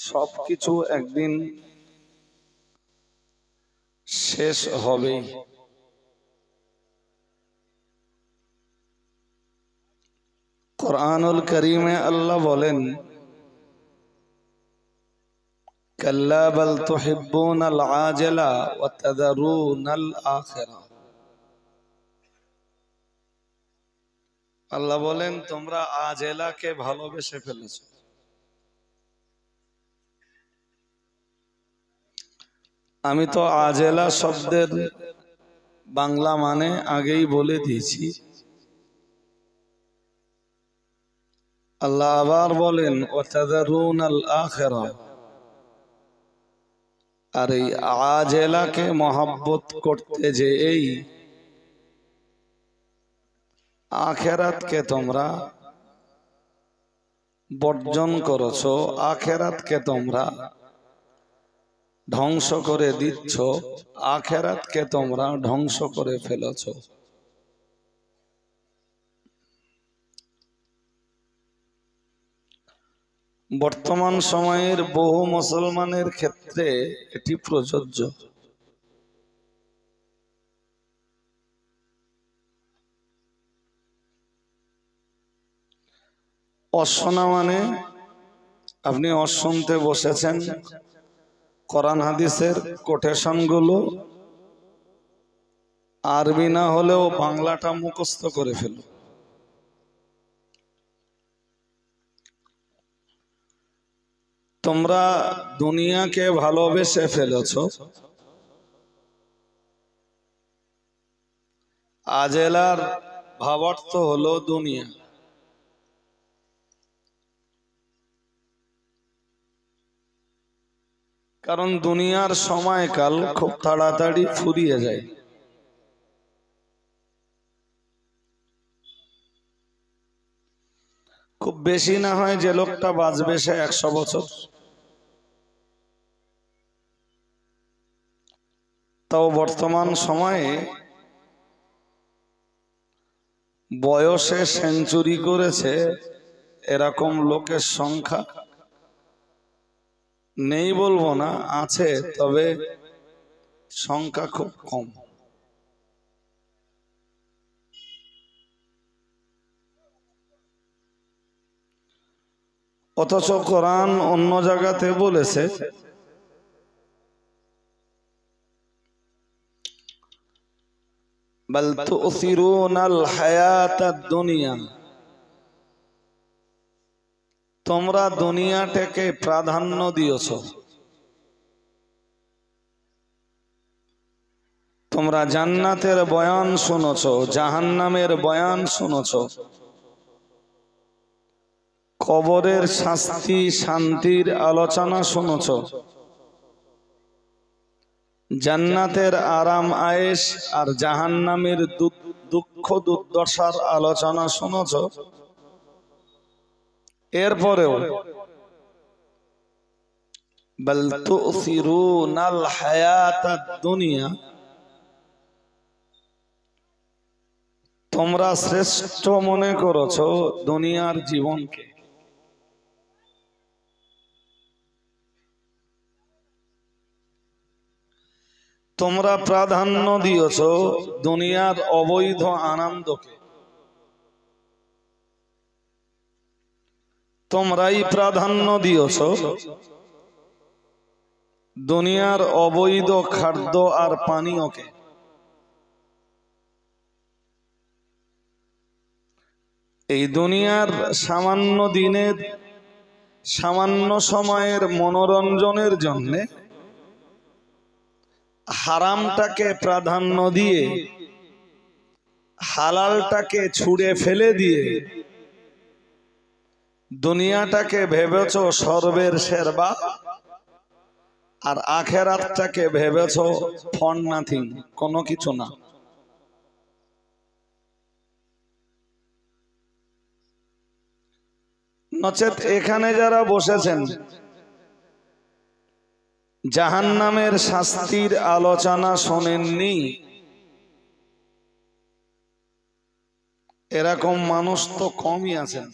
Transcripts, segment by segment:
সবকিছু একদিন শেষ হবেই। কুরআনুল কারীমে আল্লাহ বলেন, কাল্লা বাল তুহিব্বুনাল আজিলা ওয়া তাযারুনাল আখিরা। আল্লাহ বলেন, তোমরা আজেলাকে ভালোবেসে ফেলেছো। আমি তো আজেলা শব্দের বাংলা মানে আগেই বলে দিয়েছি। আল্লাহ আবার বলেন, ওয়া তাযারুনাল আখিরা। আর এই আজেলাকে মহব্বত করতে যে এই আখেরাতকে তোমরা বর্জন করেছো, আখেরাতকে তোমরা ধ্বংস করে দিচ্ছ, আখেরাতকে তোমরা ধ্বংস করে ফেলেছো। বর্তমান সময়ের বহু মুসলমানের ক্ষেত্রে এটি প্রযোজ্য। অশোনা মানে আপনি অশুনতে বসেছেন, কোরআন হাদিসের কোটেশন গুলো আরবি না হলেও বাংলাটা মুখস্থ করে ফেলো। তোমরা দুনিয়াকে ভালোবেসে ফেলেছো। আজেলার ভাবার্থ হলো দুনিয়া। কারণ দুনিয়ার সময়কাল খুব তাড়াতাড়ি ফুরিয়ে যায়। খুব বেশি না হয় যে লোকটা বাঁচবে সে 100 বছর, তাও বর্তমান সময়ে বয়সে সেঞ্চুরি করেছে এরকম লোকের সংখ্যা নেই বলবো না, আছে, তবে সংখ্যা খুব কম। অথচ কোরআন অন্য জায়গাতে বলেছে, বাল তুসিরুনাল হায়াতাদ দুনিয়া। তোমরা দুনিয়াটাকে প্রাধান্য দিয়েছো। তোমরা জান্নাতের বয়ান শুনেছো, জাহান্নামের বয়ান শুনেছো, কবরের শাস্তি শান্তির আলোচনা শুনেছো, জান্নাতের আরাম আয়েশ আর জাহান্নামের দুঃখ দুর্দশার আলোচনা শুনেছো। এরপরেও বাল তুসিরুনাল হায়াতাদ দুনিয়া, তোমরা শ্রেষ্ঠ মনে করেছো দুনিয়ার জীবনকে। তোমরা প্রাধান্য দিয়েছো দুনিয়ার অবৈধ আনন্দকে। তোমরাই প্রাধান্য দিয়েছো দুনিয়ার অবৈধ খাদ্য আর পানীয়কে। এই দুনিয়ার সামান্য দিনের সামান্য সময়ের মনোরঞ্জনের জন্য হারামটাকে প্রাধান্য দিয়ে হালালটাকে ছুঁড়ে ফেলে দিয়ে দুনিয়াটাকে ভেবেছো সর্বের শেরবা, আর আখেরাতটাকে ভেবেছো ফর নাথিং, কোনো কিছু না। নচেত এখানে যারা বসেছেন জাহান্নামের শাস্তির আলোচনা শোনেননি, এরকম মানুষ তো কমই আছেন।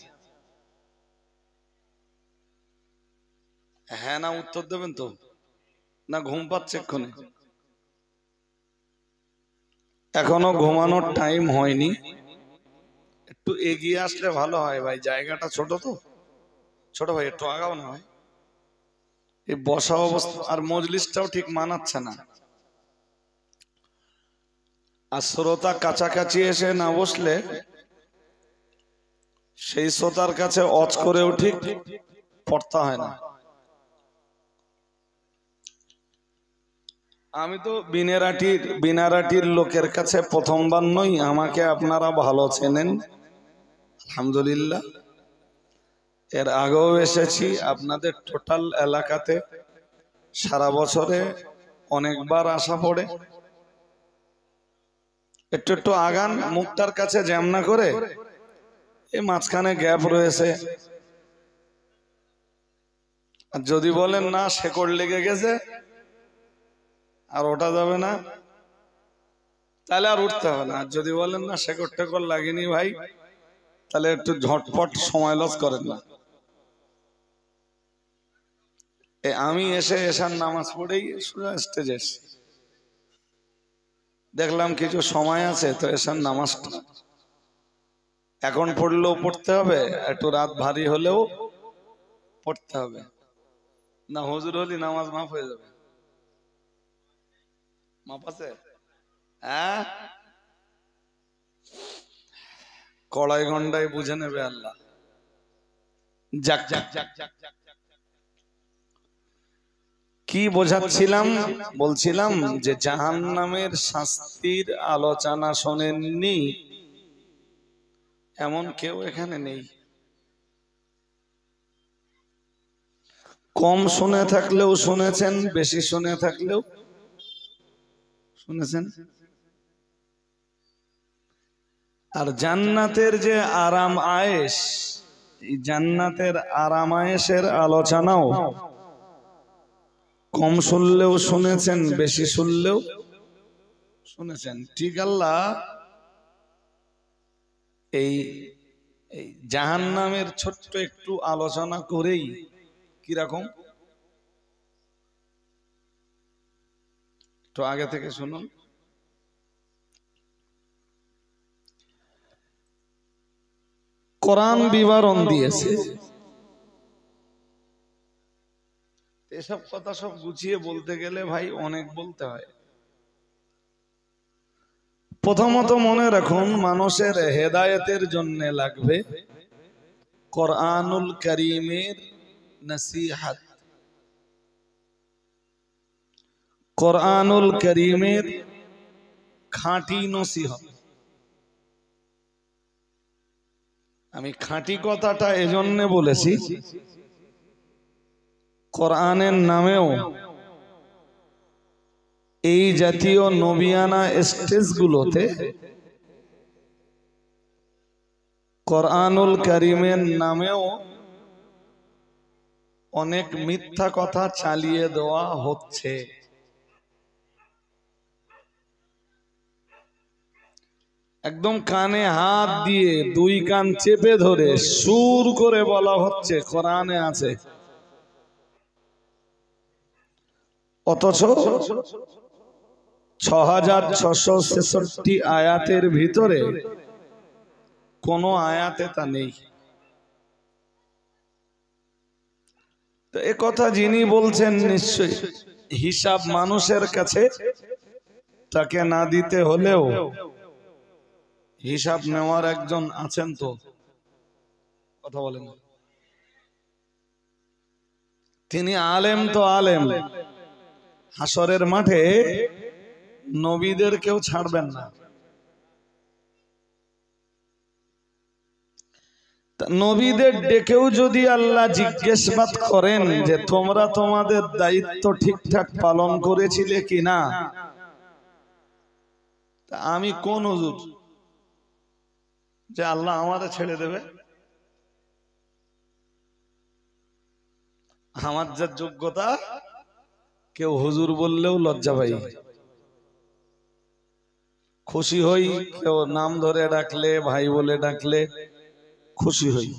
হ্যাঁ না উত্তর দেবেন তো, না ঘুম পাচ্ছে এক্ষুনি? এখনো ঘুমানোর টাইম হয়নি, একটু এগিয়ে আসলে ভালো হয় ভাই, জায়গাটা ছোট তো। ছোট ভাই একটু আগাও না ভাই, এই বসা অবস্থা আর মজলিসটাও ঠিক মানাচ্ছে না। আর শ্রোতা কাছাকাছি এসে না বসলে সেই শ্রোতার কাছে অজ করেও ঠিক পড়তে হয় না। আমি তো বিনারাটির লোকের কাছে প্রথমবার নই, আমাকে আপনারা ভালো চেনেন আলহামদুলিল্লাহ। এর আগেও এসেছি আপনাদের টোটাল এলাকাতে, সারা বছরে অনেকবার আসা পড়ে। একটু একটু আগান, মুখটার কাছে জ্যাম না করে, এই মাঝখানে গ্যাপ রয়েছে। আর যদি বলেন না শেকড় লেগে গেছে আর ওটা যাবে না, তাহলে আর উঠতে হবে না। আর যদি বলেন না শেকড় টেকড় লাগেনি ভাই, তাহলে একটু ঝটপট সময় লস করেন না। আমি এসে এশার নামাজ পড়েই সোজা স্টেজে এসেছি, দেখলাম কিছু সময় আছে তো এশার নামাজটা এখন পড়লেও পড়তে হবে, একটু রাত ভারী হলেও পড়তে হবে, না হুজুর হলি নামাজ মাফ হয়ে যাবে। মাপ আছে? হ্যাঁ, কড়াই গন্ডায় বুঝে নেবে আল্লাহ। যাক যাক যাক যাক যাক, কি বোঝাচ্ছিলাম? বলছিলাম যে জাহান্নামের শাস্তির আলোচনা শোনেননি এমন কেউ এখানে নেই। কম শুনে থাকলেও শুনেছেন, বেশি শুনে থাকলেও শুনেছেন। আর জান্নাতের যে আরাম আয়েশ, এই জান্নাতের আরাম আয়েশের আলোচনাও কম শুনলেও শুনেছেন, বেশি শুনলেও শুনেছেন। ঠিক আল্লাহ এই জাহান্নামের ছোট্ট একটু আলোচনা করেই কিরকম, একটু আগে থেকে শুনুন। কোরআন বিবরণ দিয়েছে, এসব কথা সব গুছিয়ে বলতে গেলে ভাই অনেক বলতে হয়। প্রথমত মনে রাখুন, মানুষের হেদায়েতের জন্য লাগবে কোরআনুল কারীমের নসিহত, কোরআনুল কারীমের খাঁটি নসিহত। আমি খাঁটি কথাটা এজন্য বলেছি, কোরআনের নামেও এই জাতীয় নবিয়ানা স্টেজগুলোতে কোরআনুল কারীমের নামেও অনেক মিথ্যা কথা চালিয়ে দেওয়া হচ্ছে। একদম কানে হাত দিয়ে দুই কান চেপে ধরে সুর করে বলা হচ্ছে কোরআনে আছে, অথচ 6666 আয়াতের ভিতরে কোন আয়াতে তা নেই। তো এ কথা যিনি বলছেন নিশ্চয়ই হিসাব মানুষের কাছে তাকে না দিতে হলেও হিসাব নেওয়ার একজন আছেন তো, কথা বলেন। তিনি আলেম তো আলেম, হাসরের মাঠে নবীদের কেউ ছাড়বেন না। নবীদের ডেকেও যদি আল্লাহ জিজ্ঞাসাবাদ করেন যে তোমরা তোমাদের দায়িত্ব ঠিকঠাক পালন করেছিলে কিনা, তা আমি কোন হুজুর যে আল্লাহ আমাদের ছেড়ে দেবে? আমার যা যোগ্যতা, কেউ হুজুর বললেও লজ্জা পাই, খুশি হই কেউ নাম ধরে ডাকলে, ভাই বলে ডাকলে খুশি হই।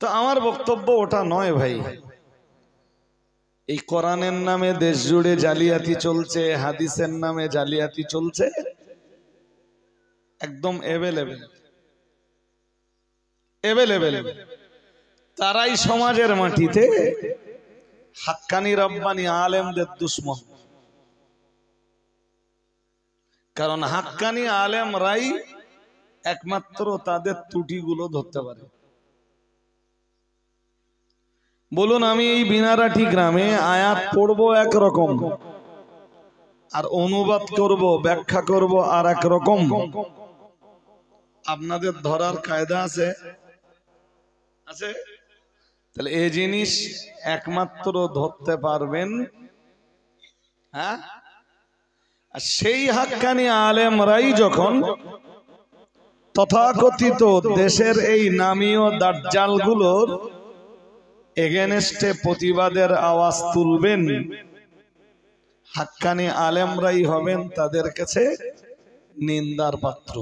তো আমার বক্তব্য ওটা নয় ভাই। এই কোরআনের নামে দেশ জুড়ে জালিয়াতি চলছে, হাদিসের নামে জালিয়াতি চলছে, একদম এভেলেবেল। তারাই সমাজের মাটিতে হাক্কানি রব্বানি আলেমদের দুশ্মন। কারণ হাক্কানি আলেমরাই একমাত্র তাদের ত্রুটিগুলো ধরতে পারে। বলুন, আমি এই বিনারাটি গ্রামে আয়াত পড়বো একরকম, আর অনুবাদ করব, ব্যাখ্যা করব আর এক রকম। আপনাদের ধরার কায়দা আছে? আছে? তাহলে এই জিনিস একমাত্র ধরতে পারবেন, হ্যাঁ, আর সেই হাক্কানি আলেমরাই যখন তথাকথিত দেশের এই নামীয় দাজ্জালগুলোর এগেনস্টে প্রতিবাদের আওয়াজ তুলবেন, হাক্কানি আলেমরাই হবেন তাদের কাছে নিন্দার পাত্র।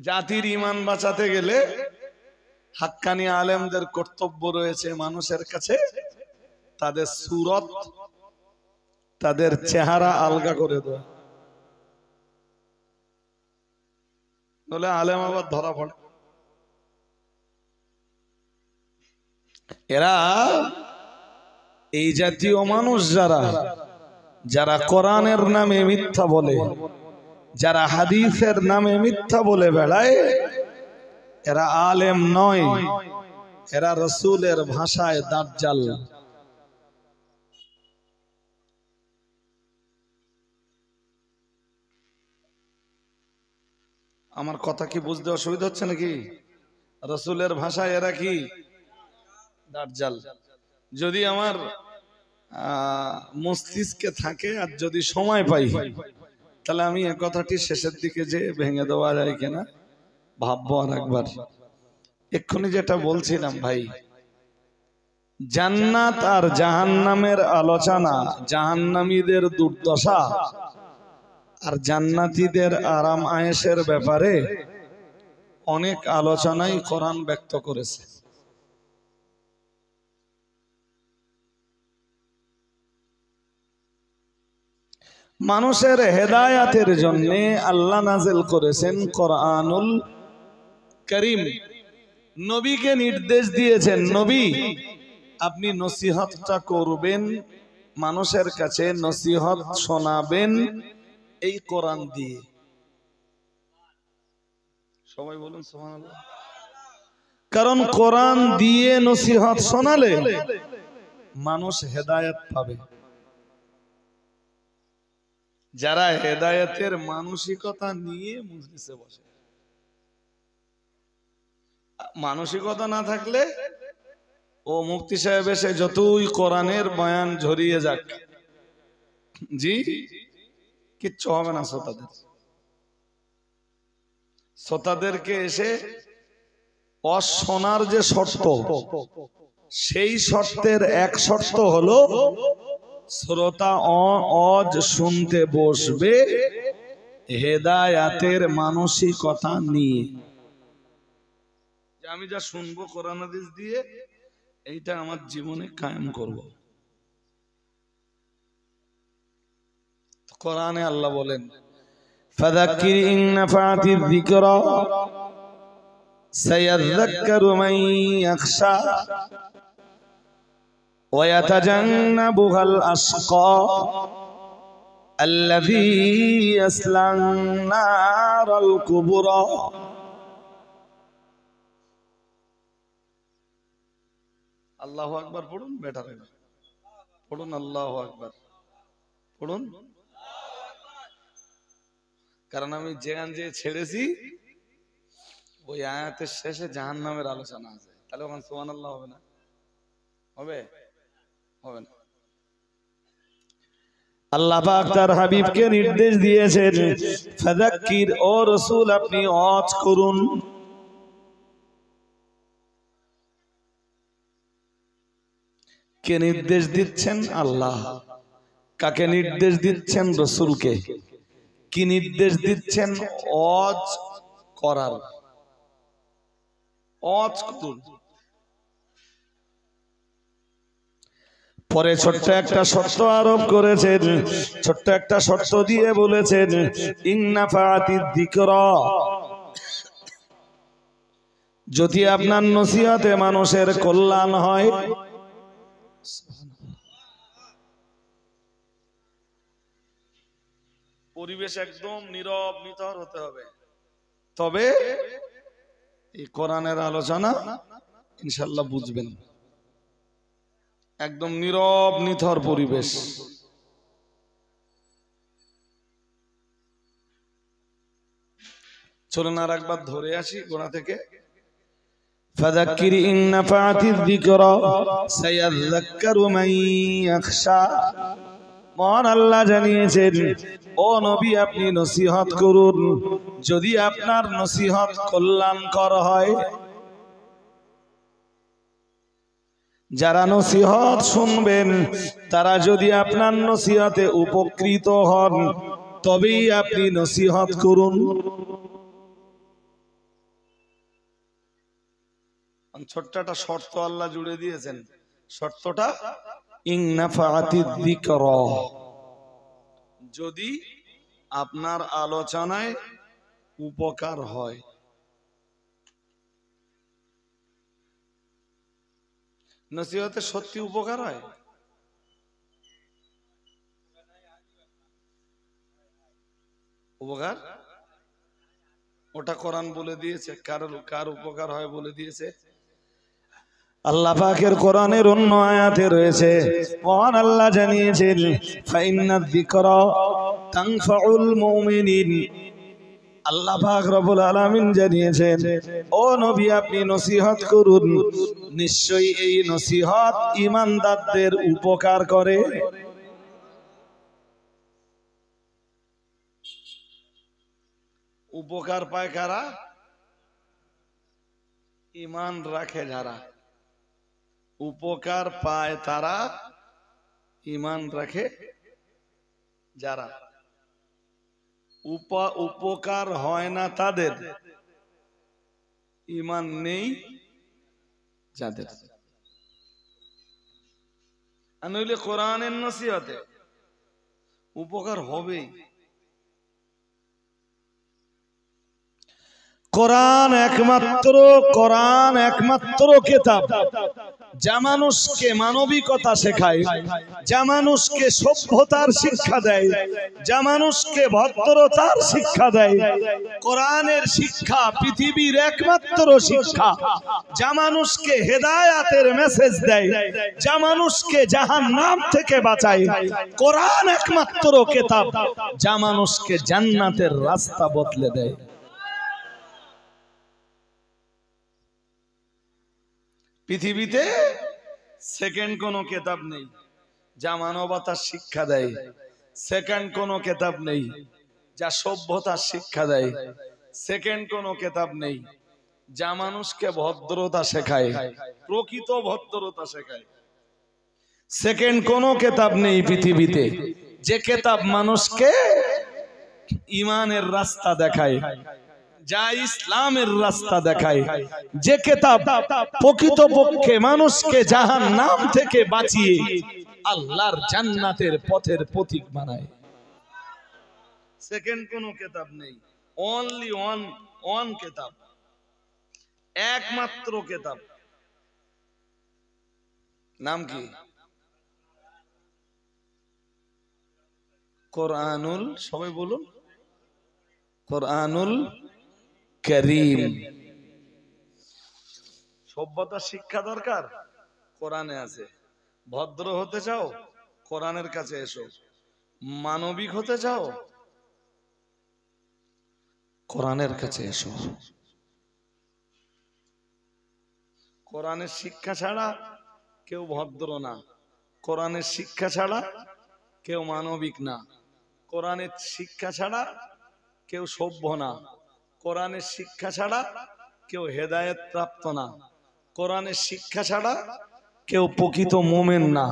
জাতির ঈমান বাঁচাতে গেলে হাক্কানি আলেমদের কর্তব্য রয়েছে মানুষের কাছে তাদের সুরত, তাদের চেহারা আলগা করে দেওয়া, নলে আলেম আবার ধরা পড়ে। এরা এই জাতীয় মানুষ যারা কোরআনের নামে মিথ্যা বলে, যারা হাদিসের নামে মিথ্যা বলে বেড়ায়, এরা আলেম নয়, এরা রাসূলের ভাষায় দাজ্জাল। আমার কথা কি বুঝতে অসুবিধা হচ্ছে নাকি? রাসূলের ভাষায় এরা কি? দাজ্জাল। যদি আমার মস্তিষ্কে থাকে আর যদি সময় পাই, তাহলে আমি এই কথাটি শেষের দিকে যে ভেঙে দেওয়া যায় কিনা ভাববো আর একবার। এক্ষুনি যেটা বলছিলাম ভাই, জান্নাত আর জাহান্নামের আলোচনা, জাহান্নামীদের দুর্দশা আর জান্নাতীদের আরাম আয়েশের ব্যাপারে অনেক আলোচনাই কোরআন ব্যক্ত করেছে। মানুষের হেদায়াতের জন্য আল্লাহ নাযিল করেছেন কোরআনুল কারীম। নবীকে নির্দেশ দিয়েছেন, নবী আপনি নসিহতটা করবেন, মানুষের কাছে নসিহত শোনাবেন এই কোরআন দিয়ে। সবাই বলুন সুবহানাল্লাহ। কারণ কোরআন দিয়ে নসিহত শোনালে মানুষ হেদায়েত পাবে। যারা হেদায়েতের মানসিকতা নিয়ে মজলিসে বসে, মানসিকতা না থাকলে ও মুফতি সাহেব এসে যতই কোরআনের বয়ান ঝরিয়ে যাক, জি কিচ্ছু হবে না। শ্রোতাদেরকে এসে অশোনার যে শর্ত, সেই শর্তের এক শর্ত হলো শ্রোতা অজ শুনতে বসবে হেদায়াতের মানসিকতা নিয়ে। আমি যা শুনবো কোরআন হাদিস দিয়ে, এইটা আমার জীবনে কায়েম করব। কোরআনে আল্লাহ বলেন, ফাযাক্কির ইন নাফাতিয যিকরা সায়াযাক্কারু মান ইয়াখশা ওয়া ইয়াতাজান্নাবুহাল আশকা আল্লাযী ইয়াসলান নারাল কুবরা। আল্লাহু আকবার পড়ুন, বেটার পড়ুন, আল্লাহু আকবার পড়ুন। কারণ আমি যেখান যে ছেড়েছি ওই আয়াতের শেষে জাহান্নামের আলোচনা আছে, তাহলে ওখানে সুবহানাল্লাহ হবে না? হবে? হবে না। আল্লাহ পাক তার হাবিবকে নির্দেশ দিয়েছেন, ফাযাক্কির, ও রাসূল আপনি ওয়াজ করুন। কে নির্দেশ দিচ্ছেন? আল্লাহ। কাকে নির্দেশ দিচ্ছেন? রাসূলকে। কি নির্দেশ দিচ্ছেন? ওয়াজ করার। অজ করুন। পরে ছোট্ট একটা শর্ত আরোপ করেছেন, ছোট্ট একটা শর্ত দিয়ে বলেছেন ইন্নাফাতিদ যিকরা, যদি আপনার নসিহতে মানুষের কল্যাণ হয়, পরিবেশ একদম নীরব নিথর হতে হবে, তবে এই কোরআনের আলোচনা ইনশাআল্লাহ বুঝবেন। একদম নীরব নিথর পরিবেশ। চলুন আর একবার ধরে আসি গোড়া থেকে। ফাযাক্কির ইন নাফাতিয যিকরা সায়াযাক্কারু মান ইয়াখশা। মহান আল্লাহ জানিয়েছেন, ও নবী আপনি নসিহত করুন, যদি আপনার নসিহত কল্যাণকর হয়, যারা নসিহত শুনবেন তারা যদি আপনার নসিহতে উপকৃত হন, তবেই আপনি নসিহত করুন। ছোট্ট একটা শর্ত আল্লাহ জুড়ে দিয়েছেন, শর্তটা ইন্নাফাতিদ যিকরা, যদি আপনার আলোচনায় উপকার হয়। নসিহতে সত্যি উপকার হয়? উপকার ওটা কোরআন বলে দিয়েছে, কার উপকার হয় বলে দিয়েছে আল্লাহ পাকের কোরআনের অন্য আয়াতে রয়েছে। মহান আল্লাহ জানিয়েছেন ফাইন্নায যিকরা তানফাউল মুমিনিন। আল্লাহ পাক রব্বুল আলামিন জানিয়েছেন, ও নবী আপনি নসিহত করুন, নিশ্চয়ই এই নসিহত ঈমানদারদের উপকার করে। উপকার পায় কারা? ঈমান রাখে যারা। উপকার পায় তারা, ঈমান রাখে যারা। উপকার হয় না তাদের, ঈমান নেই যাদের। নইলে কোরআনের নসিহতে উপকার হবেই। কোরআন একমাত্র কিতাব যা মানুষকে মানবিকতা শেখায়, যা মানুষকে সভ্যতার শিক্ষা দেয়, যা মানুষকে ভদ্রতার শিক্ষা দেয়। কোরআনের শিক্ষা পৃথিবীর একমাত্র শিক্ষা যা মানুষকে হেদায়াতের মেসেজ দেয়, যা মানুষকে জাহান্নাম থেকে বাঁচায়। কোরআন একমাত্র কিতাব যা মানুষকে জান্নাতের রাস্তা বদলে দেয়। পৃথিবীতে সেকেন্ড কোনো কিতাব নেই যা মানবতার শিক্ষা দেয়, সেকেন্ড কোনো কিতাব নেই যা সভ্যতার শিক্ষা দেয়, সেকেন্ড কোনো কিতাব নেই যা মানুষকে ভদ্রতা শেখায়, প্রকৃত ভদ্রতা শেখায়। সেকেন্ড কোনো কিতাব নেই পৃথিবীতে যে কিতাব মানুষকে ঈমানের রাস্তা দেখায়, যা ইসলামের রাস্তা দেখায়, যে কিতাব প্রকৃতপক্ষে মানুষকে জাহান্নাম থেকে বাঁচিয়ে আল্লাহর জান্নাতের পথের প্রতীক বানায়। সেকেন্ড কোনো কিতাব নেই, অনলি ওয়ান কিতাব, একমাত্র কিতাব। নাম কি? কোরআনুল, সবাই বলুন কোরআনুল কারীম। সভ্যতার শিক্ষা দরকার, কোরআনে আছে। ভদ্র হতে চাও, কোরআনের কাছে এসো। মানবিক হতে চাও, কোরআনের কাছে এসো। কোরআনের শিক্ষা ছাড়া কেউ ভদ্র না, কোরআনের শিক্ষা ছাড়া কেউ মানবিক না, কোরআনের শিক্ষা ছাড়া কেউ সভ্য না, কোরআনের শিক্ষা ছাড়া কেউ হেদায়েত প্রাপ্ত না, কোরআনের শিক্ষা ছাড়া কেউ প্রকৃত মুমিন না,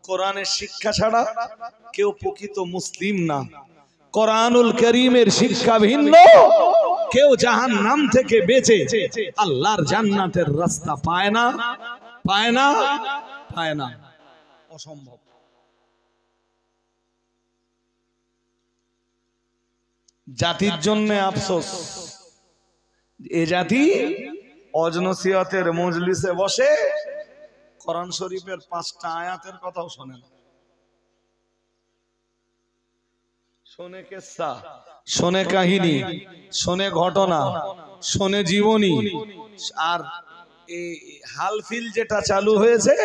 কোরআনের শিক্ষা ছাড়া কেউ প্রকৃত মুসলিম না। কোরআনুল কারীমের শিক্ষা ভিন্ন, কেউ জাহান্নাম থেকে বেঁচে আল্লাহর জান্নাতের রাস্তা পায় না, পায় না, পায় না, অসম্ভব। জাতির জন্য আফসোস, এ জাতি অজনসিয়তের মজলিসে বসে কোরআন শরীফের 5টা আয়াতের কথাও শোনে না। শোনে কিসসা, শোনে কাহিনী, শোনে ঘটনা, শোনে জীবনী, আর এই হালফিল যেটা চালু হয়েছে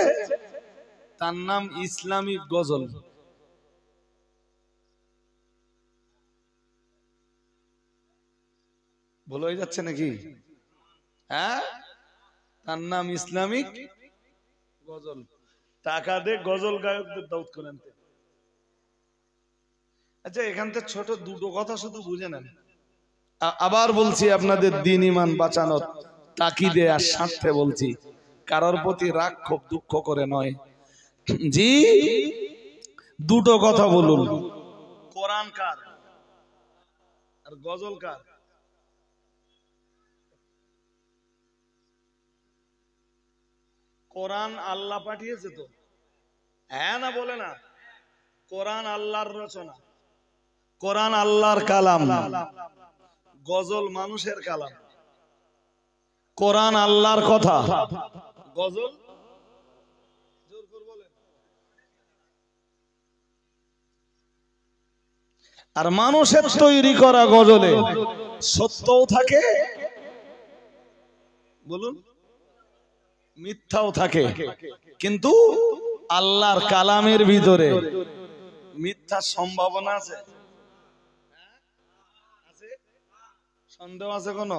তার নাম ইসলামিক গজল। ভুল হয়ে যাচ্ছে নাকি? হ্যাঁ, তার নাম ইসলামিক গজল। টাকা দে গজল গায়কদের দাউদ করে আনতে। আচ্ছা, এখান থেকে ছোট দুটো কথা শুধু বুঝে নেন। আবার বলছি, আপনাদের দ্বীন ঈমান বাঁচানোর তাকিদে আর স্বার্থে বলছি, কারোর প্রতি রাগ ক্ষোভ দুঃখ করে নয়। জি, দুটো কথা বলুন, কোরআন কার আর গজল কার? কোরআন আল্লাহ পাঠিয়েছে তো, হ্যাঁ না বলে না? কোরআন আল্লাহর রচনা, কোরআন আল্লাহর কালাম, গজল মানুষের কালাম। কোরআন আল্লাহর কথা, গজল জোর করে বলেন। আর মানুষের তৈরি করা গজলে সত্যও থাকে, বলুন, মিথ্যাও থাকে, কিন্তু আল্লাহর কালামের ভিতরে মিথ্যার সম্ভাবনা আছে? সন্দেহ আছে কোন?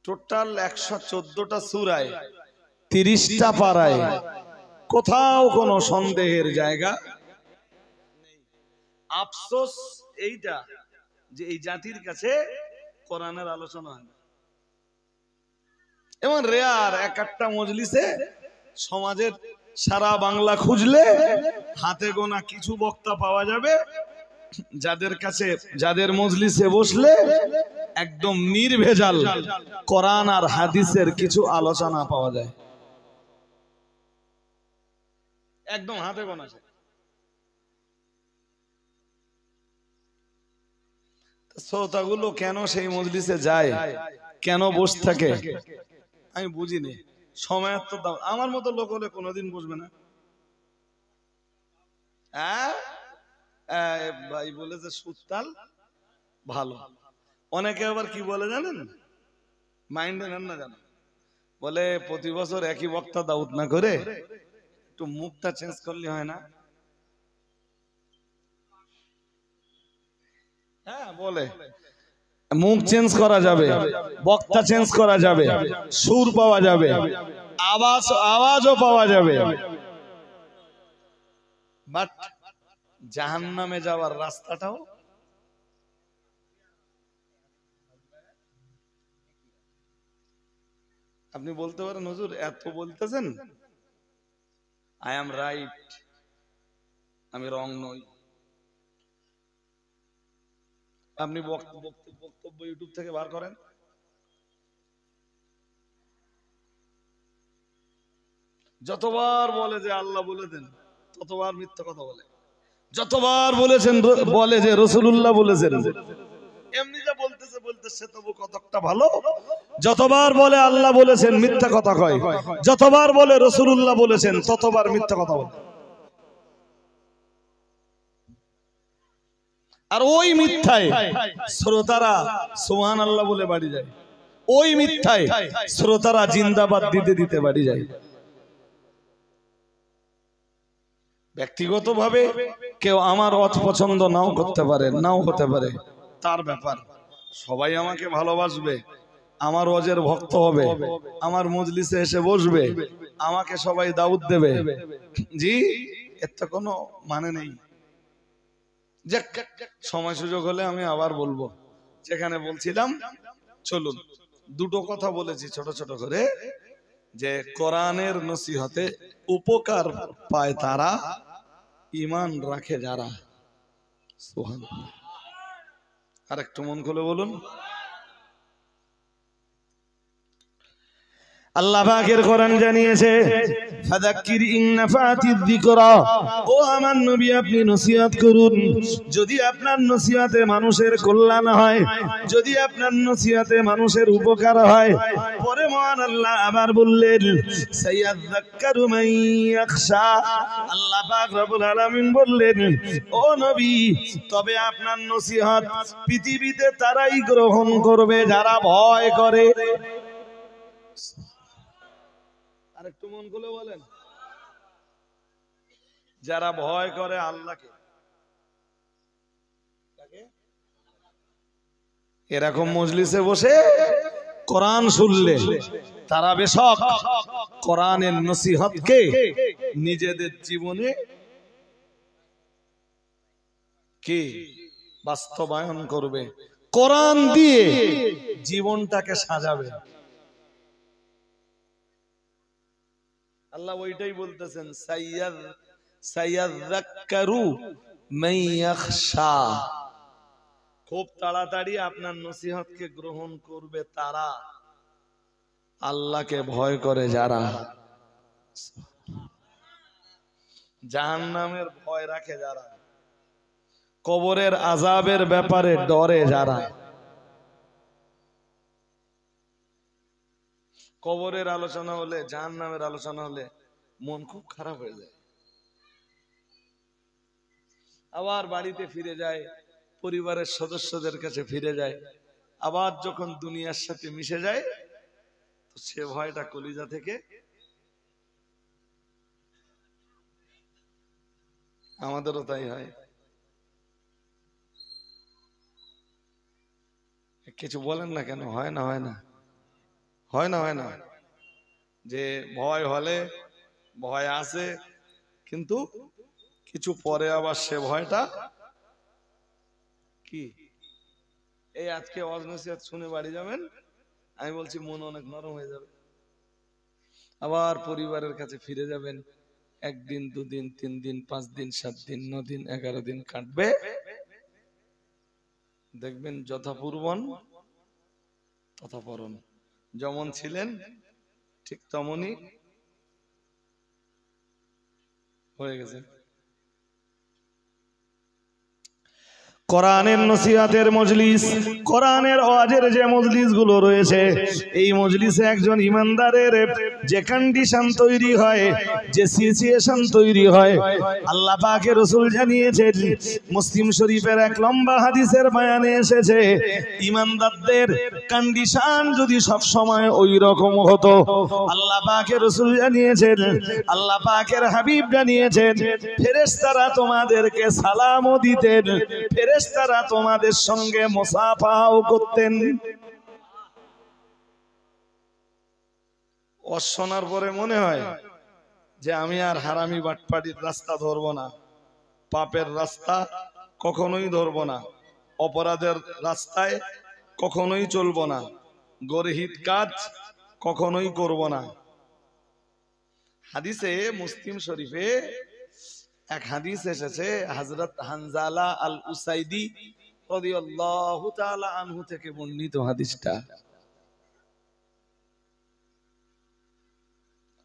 টোটাল 114টা সূরায় 30টা পারায় কোথাও কোনো সন্দেহের জায়গা নেই। আফসোস এইটা যে এই জাতির কাছে কোরআনের আলোচনা হয় না। এমন রেয়ার এক একটা মজলিসে, সমাজের সারা বাংলা খুঁজলে হাতে গোনা কিছু বক্তা পাওয়া যাবে যাদের কাছে, যাদের মজলিসে বসলে একদম নির্ভেজাল কোরআন আর হাদিসের কিছু আলোচনা পাওয়া যায়, একদম হাতে গোনা। শ্রোতাগুলো কেন সেই মজলিসে যায়, কেন বসে থাকে আমি বুঝিনি। সময়ের তো দাম, আমার মতো লোক হলে কোনোদিন বসবে না। হ্যাঁ, ভাই বলেছে সুতাল ভালো। অনেকে আবার কি বলে জানেন, মাইন্ডে নেন না, জানেন, বলে প্রতি বছর একই বক্তা দাউদ না করে একটু মুখটা চেঞ্জ করলে হয় না? হ্যাঁ, বলে মুখ চেঞ্জ করা যাবে, বক্তা চেঞ্জ করা যাবে, সুর পাওয়া যাবে, আওয়াজও পাওয়া যাবে, বাট জাহান্নামে যাওয়ার রাস্তাটাও আপনি বলতে পারেন, হুজুর এত বলতেছেন, আই এম রাইট, আমি রং নই। আপনি বক্তব্য ইউটিউব থেকে বার করেন, যতবার বলে যে আল্লাহ বলে দেন ততবার মিথ্যা কথা বলে, যতবার বলেছেন বলে যে রাসূলুল্লাহ বলেছেন, এমনি যা বলতেছে তবু কতটা ভালো। যতবার বলে আল্লাহ বলেছেন মিথ্যা কথা কয়, যতবার বলে রাসূলুল্লাহ বলেছেন ততবার মিথ্যা কথা বলে। আর ওই মিথ্যায় শ্রোতারা সুবহানাল্লাহ বলে বাড়ি যায়, ওই মিথ্যায় শ্রোতারা জিন্দাবাদ দিতে দিতে বাড়ি যায়। ব্যক্তিগতভাবে কেউ আমার অত পছন্দ নাও করতে পারে, নাও হতে পারে, তার ব্যাপার। সবাই আমাকে ভালোবাসবে, আমার ওয়াজের ভক্ত হবে, আমার মজলিসে এসে বসবে, আমাকে সবাই দাউদ দেবে, জি, এর তো কোনো মানে নেই। সময় সুযোগ হলে আমি আবার বলবো, যেখানে বলছিলাম। চলুন, দুটো কথা বলেছি ছোট ছোট করে, যে কোরআনের নসিহতে উপকার পায় তারা, ঈমান রাখে যারা। সুবহানাল্লাহ। আর একটু মন খুলে বলুন। আল্লাহ পাকের কোরআন জানিয়েছে ফাযাক্কির ইন নাফাতিয যিকরা, ও আমার নবী আপনি নসিহত করুন, যদি আপনার নসিহতে মানুষের কল্যাণ হয়, যদি আপনার নসিহতে মানুষের উপকার হয়। পরে মহান আল্লাহ আবার বললেন সায়াযাক্কারু মান ইয়াখশা, আল্লাহ পাক রব্বুল আলামিন বললেন ও নবী তবে আপনার নসিহত পৃথিবীতে তারাই গ্রহণ করবে যারা ভয় করে। আরেকটু মন খুলে বলেন, যারা ভয় করে আল্লাহকে। এরকম মজলিসে বসে কোরআন শুনলে তারা বেশক কোরআনের নসিহতকে নিজেদের জীবনে কি বাস্তবায়ন করবে, কোরআন দিয়ে জীবনটাকে সাজাবে। আল্লাহ ওইটাই বলতেছেন সায়াযাক্কারু মান ইয়াখশা, খুব তাড়াতাড়ি আপনার নসিহতকে গ্রহণ করবে তারা আল্লাহকে ভয় করে যারা, জাহান্নামের ভয় রাখে যারা, কবরের আযাবের ব্যাপারে ডরে যারা। কবরের আলোচনা হলে, জাহান্নামের আলোচনা হলে মন খুব খারাপ হয়ে যায়, আবার বাড়িতে ফিরে যায়, পরিবারের সদস্যদের কাছে ফিরে যায়, আবার যখন দুনিয়ার সাথে মিশে যায় তো সে ভয়টা কলিজা থেকে। আমাদেরও তাই হয়। কিছু বলেন না কেন? হয় না হয় না হয় না হয় না, যে ভয় হলে ভয় আছে, কিন্তু কিছু পরে আবার সে ভয়টা কি। এই আজকে ওয়াজ নসিহত শুনে বাড়ি যাবেন, আমি বলছি মন অনেক নরম হয়ে যাবে, আবার পরিবারের কাছে ফিরে যাবেন, একদিন দুদিন 3 দিন 5 দিন 7 দিন 9 দিন 11 দিন কাটবে, দেখবেন যথাপূর্বন তথাপরণ, যেমন ছিলেন ঠিক তেমনই হয়ে গেছে। কোরআনের নসিহতের মজলিস, কোরআনের ওয়াজের যে মজলিস গুলো রয়েছে, এই মজলিসে একজন ইমানদারের যে কন্ডিশন তৈরি হয়, যে সিচুয়েশন তৈরি হয়, আল্লাহ পাকের রাসূল জানিয়েছেন, মুসলিম শরীফের এক লম্বা হাদিসের বয়ানে এসেছে, ইমানদারদের কন্ডিশন যদি সব সময় ওই রকম হতো, আল্লাহ পাকের রাসূল জানিয়েছেন, আল্লাহ পাকের হাবিব জানিয়েছেন, ফেরেশতারা তোমাদেরকে সালামও দিতেন, ফেরেশতারা তোমাদের সঙ্গে মুসাফাও করতেন। শোনার পরে মনে হয় যে আমি আর হারামি বাটপাটির রাস্তা ধরবো না, পাপের রাস্তা কখনোই ধরবো না, অপরাধের রাস্তায় কখনোই চলবো না, গরহিত কাজ কখনোই করব না। হাদিসে মুসলিম শরীফে এক হাদিস এসেছে, হযরত হানজালা আল উসাইদি রাদিয়াল্লাহু তাআলা আনহু থেকে বর্ণিত হাদিসটা।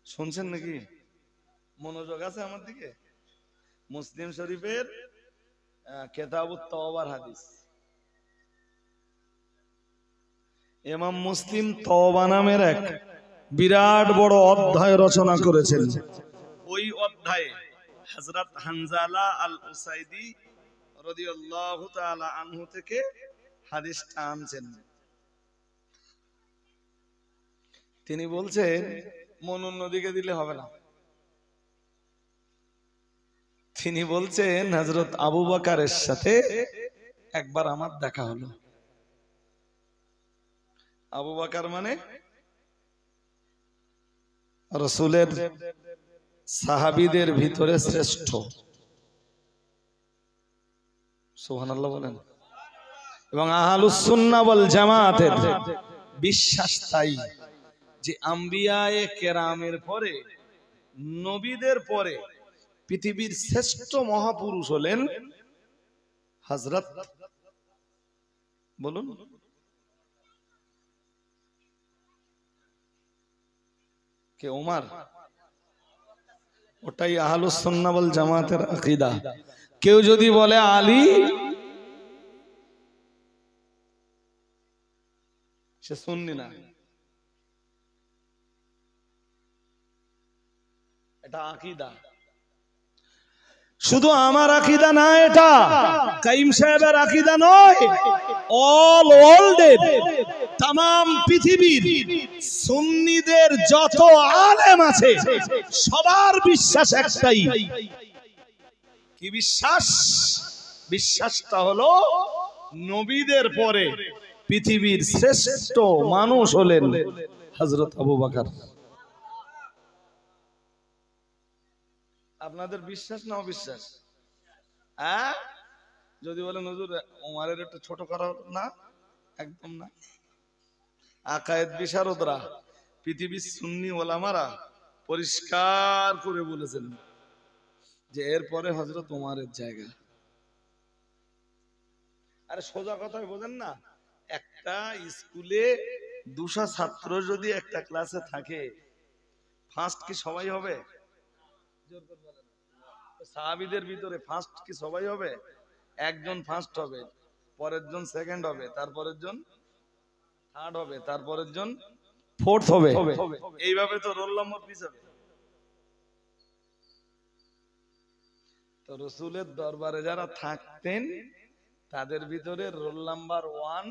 শুনছেন নাকি? মনোযোগ আছে আমার দিকে? মুসলিম শরীফের কিতাবুত তাওবার হাদিস। ইমাম মুসলিম তওবা নামের এক বিরাট বড় অধ্যায় রচনা করেছেন। ওই অধ্যায়ে হযরত হানজালা আল উসাইদি রাদিয়াল্লাহু তাআলা আনহু থেকে হাদিসটা আনছেন। তিনি বলছেন, মন অন্যদিকে দিলে হবে না। তিনি বলছেন, হযরত আবু বকরের সাথে একবার আমার দেখা হলো। আবু বকর মানে রাসূলের সাহাবীদের ভিতরে শ্রেষ্ঠ। সুবহানাল্লাহ বলেন। এবং আহলুস সুন্নাহ ওয়াল জামাতের বিশ্বাস তাই যে আম্বিয়ায়ে কেরামের পরে, নবীদের পরে পৃথিবীর শ্রেষ্ঠ মহাপুরুষ হলেন হযরত বলুন। কে ওমর? ওটাই আহলুস সুন্নাহ ওয়াল জামাতের আকীদা। কেউ যদি বলে আলী, সে সুন্নি না, এটা আকীদা। শুধু আমার আকীদা না, এটা কাইম সাহেবের আকীদা নয়, অল ওয়ার্ল্ডের তাম পৃথিবীর সুন্নিদের যত আলেম আছে সবার বিশ্বাস একটাই। কি বিশ্বাস? বিশ্বাসটা হলো নবীদের পরে পৃথিবীর শ্রেষ্ঠ মানুষ হলেন হযরত আবু বকর। আপনাদের বিশ্বাস না অবিশ্বাস? হ্যাঁ, যদি বলেন হুজুর ওমরের একটু ছোট করা না, একদম না। আকায়েদ বিশারদরা, পৃথিবীর সুন্নি ওলামারা পরিষ্কার করে বলেছেন যে এরপরে হযরত ওমরের জায়গা। আরে সোজা কথাই বোঝেন না, একটা স্কুলে 200 ছাত্র যদি একটা ক্লাসে থাকে, ফার্স্ট কি সবাই হবে? সাহাবীদের ভিতরে ফার্স্ট কি সবাই হবে? একজন ফার্স্ট হবে, পরের জন সেকেন্ড হবে, তারপরের জন থার্ড হবে, তারপরের জন ফোর্থ হবে। এইভাবে তো রোল নম্বর পিছাবে। তো রাসূলের দরবারে যারা থাকতেন তাদের ভিতরে রোল নাম্বার 1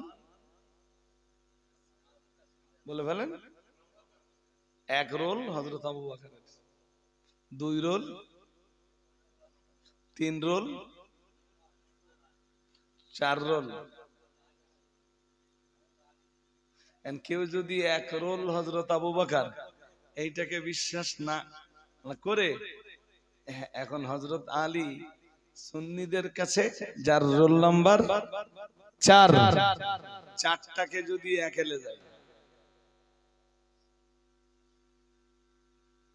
বলে ফেলেন। 1 রোল হযরত আবু বকরের, 2 রোল, 3 রোল, 4 রোল। কেউ যদি 1 রোল হযরত আবু বকর এইটাকে বিশ্বাস না করে, এখন হযরত আলী সুন্নিদের কাছে যার রোল নাম্বার 4, 4টাকে যদি একেলে যায়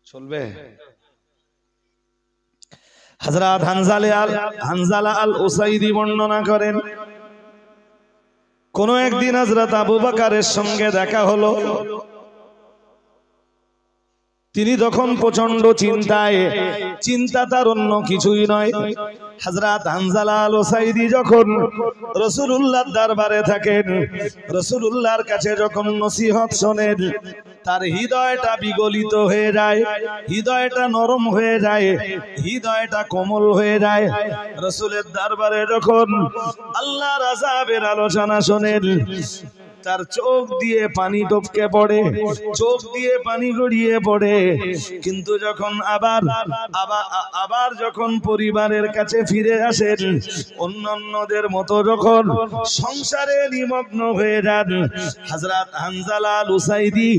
চলবে? হযরত হানজালা আল উসাইদি বর্ণনা করেন, কোন একদিন হযরত আবু বকরের সঙ্গে দেখা হলো। তিনি তখন প্রচন্ড চিন্তায়, চিন্তা তার অন্য কিছুই নয়। হযরত হানজালা আল উসাইদি যখন রাসূলুল্লাহর দরবারে থাকেন, রাসূলুল্লাহর কাছে যখন নসিহত শোনেন, তার হৃদয়টা বিগলিত হয়ে যায়, হৃদয়টা নরম হয়ে যায়, হৃদয়টা কোমল হয়ে যায়। রাসূলের দরবারে যখন আল্লাহর আযাবের আলোচনা শোনেন, তার চোখ দিয়ে পানি টপকে পড়ে, চোখ দিয়ে পানি গড়িয়ে পড়ে। কিন্তু যখন আবার যখন পরিবারের কাছে ফিরে আসেন, অন্যান্যদের মতো যখন সংসারে নিমগ্ন হয়ে যান, হযরত হানজালা আল উসাইদি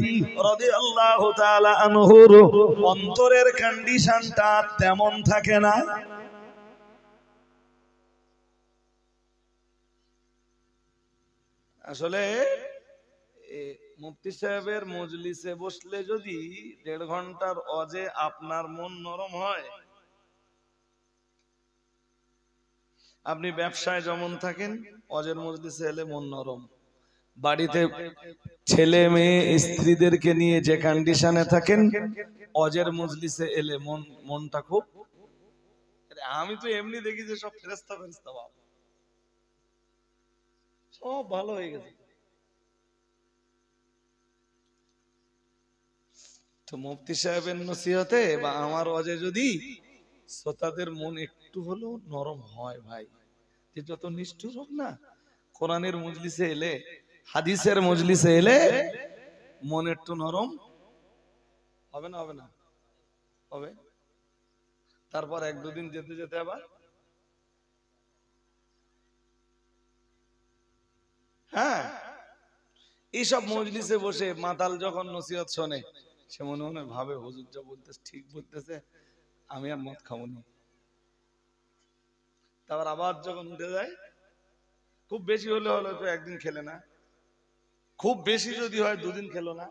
রাদিয়াল্লাহু তাআলা আনহুর অন্তরের কন্ডিশনটা তেমন থাকে না। আসলে মুফতি সাহেবের মজলিসে বসলে যদি 1.5 ঘন্টার ওয়াজে আপনার মন নরম হয়, আপনি ব্যবসায় যেমন থাকেন, ওয়াজের মজলিসে এলে মন নরম। বাড়িতে ছেলে মেয়ে স্ত্রীদেরকে নিয়ে যে কন্ডিশনে থাকেন, ওয়াজের মজলিসে এলে মনটা খুব, আমি তো এমনি দেখি যে সব ফেরেশতা বাবা সব ভালো হয়ে গেছে। তো মুফতি সাহেবের নসিহতে বা আমার ওয়াজে যদি শ্রোতাদের মন একটু হলেও নরম হয়, ভাই, যে যত নিষ্ঠুর হোক না, কোরআনের মজলিসে এলে, হাদিসের মজলিসে এলে মন একটু নরম হবে না? হবে না? হবে। তারপর 1-2 দিন যেতে যেতে আবার হ্যাঁ, এইসব মজলিসে বসে মাতাল যখন নসিহত শোনে, সে মনে মনে ভাবে হুজুর যা বলতেছে ঠিক বলতেছে, আমি আর মদ খাবো না। তারপর আবার যখন উঠে যায়, খুব বেশি হলে তো 1 দিন খেলে না, খুব বেশি যদি হয় 2 দিন খেলো না।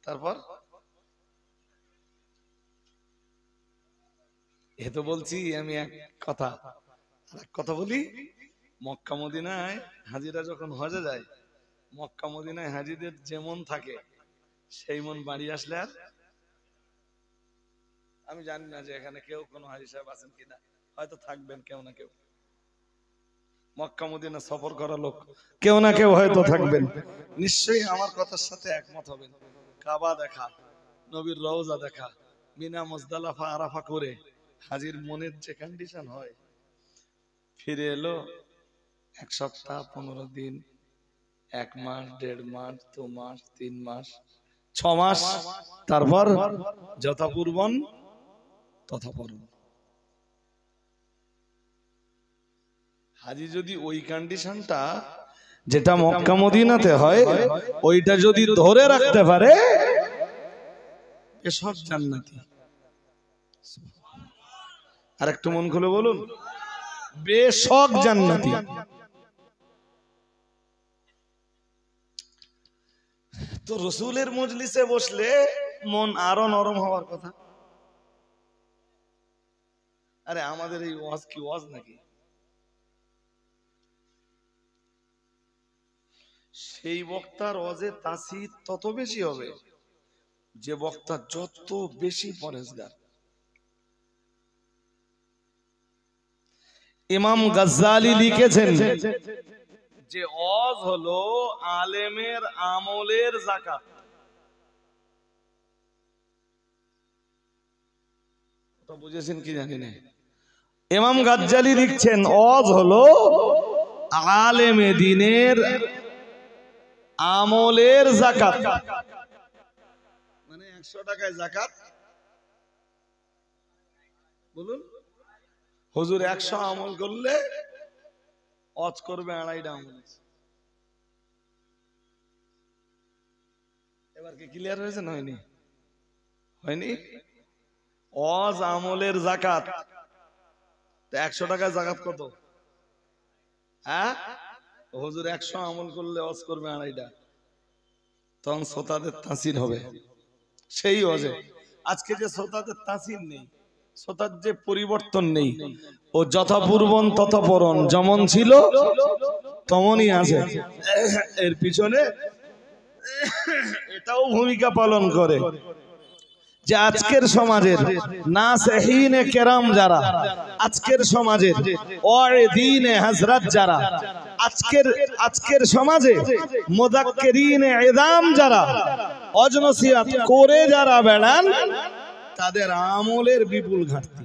তারপর এ তো বলছি আমি এক কথা, আর এক কথা বলি, মক্কা মদিনায় হাজিরা যখন হজে যায়, মক্কা মদিনায় হাজিদের যেমন থাকে সেই মন বাড়ি আসলে আর, আমি জানি না যে এখানে কেউ কোনো হাজি সাহেব আছেন কিনা, হয়তো থাকবেন কেউ না কেউ, মক্কা মদিনা সফর করা লোক কেউ না কেউ হয়তো থাকবেন, নিশ্চয়ই আমার কথার সাথে একমত হবেন। কাবা দেখা, নবীর রওজা দেখা, মিনা মুজদালিফা আরাফা করে হাজির মনের যে কন্ডিশন হয়, ফিরে এলো 1 সপ্তাহ 15 দিন, 1 মাস, 1.5 মাস, 2 মাস, 3 মাস, 6 মাস, তারপর যথাপূর্বন তথাপরণ। হাজি যদি ওই কন্ডিশনটা যেটা মক্কা মদিনাতে হয় ওইটা যদি ধরে রাখতে পারে, এসব জান্নাতি। আর একটু মন খুলে বলুন, বেশক জান্নাতি। তো রসুলের মজলিসে বসলে মন আরো নরম হওয়ার কথা। আরে আমাদের এই ওয়াজ কি ওয়াজ নাকি? সেই বক্তার ওয়াজে তাসির তত বেশি হবে যে বক্তা যত বেশি পরেজগার। ইমাম গাজ্জালি লিখেছেন যে ওয়াজ হলো আলেমের আমলের যাকাত। তো বুঝেছেন কি জানি না। ইমাম গাজ্জালি লিখছেন ওয়াজ হলো আলেমে দ্বীনের আমলের যাকাত। মানে 100 টাকায় যাকাত, বলুন হুজুর 100 আমল করলে ওয়াজ করবে 2.5 আমল। এবার কি ক্লিয়ার হয়েছে না হয়নি? হয়নি? ওয়াজ আমলের যাকাত। 100 টাকায় যাকাত কত? হ্যাঁ, হুজুর 100 আমল করলে ওয়াজ করবে 2.5টা, তখন শ্রোতাদের তাসির হবে সেই ওয়াজে। আজকে যে শ্রোতাদের তাসির নেই, শ্রোতার যে পরিবর্তন নেই, ও যথাপূর্বন তথাপরণ যেমন ছিল তেমনই আছে। এর পিছনে এটাও ভূমিকা পালন করে যে আজকের সমাজের নাসিহিনে কেরাম যারা, আজকের সমাজের ওয়াইদিনে হযরত যারা, আজকের সমাজে মুযাক্কিরিনে ইযাম যারা ওয়াজ নসিহত করে যারা বেড়ান, তাদের আমলের বিপুল ঘাটতি।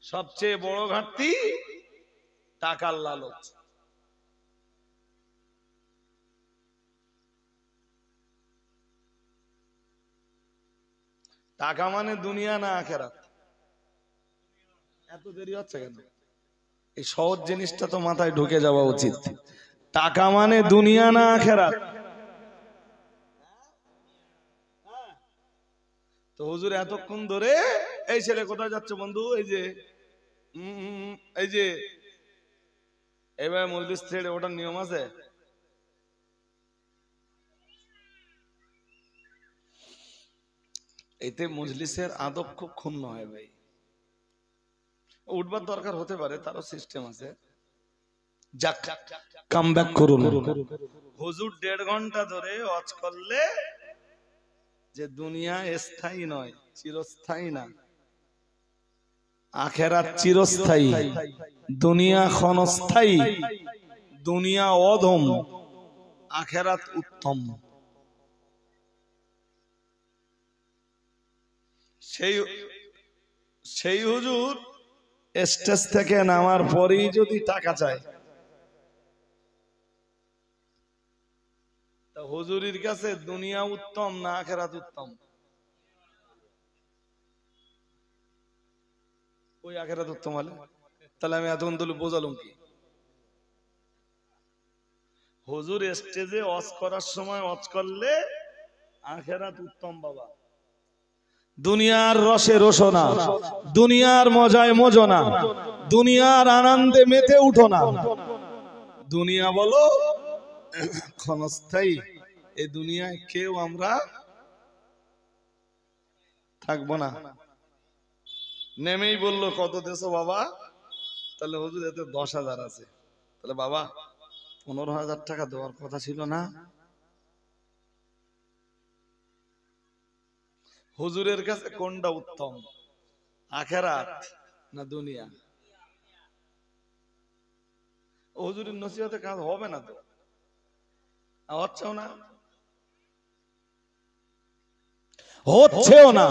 সবচেয়ে বড় ঘাটতি টাকার লালচ। টাকা মানে দুনিয়া না আখিরাত? এত দেরি হচ্ছে কেন? এই সহজ জিনিসটা তো মাথায় ঢুকে যাওয়া উচিত। টাকা মানে দুনিয়া না আখিরাত? তো হুজুর এতক্ষণ ধরে, এই ছেলে কোথায় যাচ্ছে বন্ধু? এই যে এবার মজলিস ছেড়ে ওটার নিয়ম আছে। এতে মজলিসের আদব খুব ক্ষুণ্ণ হয় ভাই। উঠবার দরকার হতে পারে, তারও সিস্টেম আছে। যাক, কাম ব্যাক করুন। হুজুর 1.5 ঘন্টা ধরে ওয়াজ করলে যে দুনিয়া স্থায়ী নয়, চিরস্থায়ী না, আখিরাত চিরস্থায়ী, দুনিয়া ক্ষণস্থায়ী, দুনিয়া অধম, আখিরাত উত্তম। সেই হুজুর স্টেজ থেকে নামার পরেই যদি টাকা চায়, তা হুজুরির কাছে দুনিয়া উত্তম না আখিরাত উত্তম? ওই আখিরাত উত্তম হলে তাহলে আমি এতক্ষণ তুলে বোঝালাম কি? হুজুর স্টেজে ওয়াজ করার সময় ওয়াজ করলে আখিরাত উত্তম বাবা। দুনিয়ার রসে রসনা, দুনিয়ার মজায় মজনা, দুনিয়ার আনন্দে মেতে উঠো না। দুনিয়া বলো ক্ষণস্থায়ী, এই দুনিয়ায় কেউ আমরা থাকবো না। নেমেই বললো কত দেশো বাবা? তাহলে হুজুর এতে 10,000 আছে। তাহলে বাবা 15,000 টাকা দেওয়ার কথা ছিল না? হুজুরের কাছে কোনটা উত্তম, আখেরাত না দুনিয়া? হুজুরের নসিহতে কাজ হবে না তো, হচ্ছেও না, হচ্ছেও না।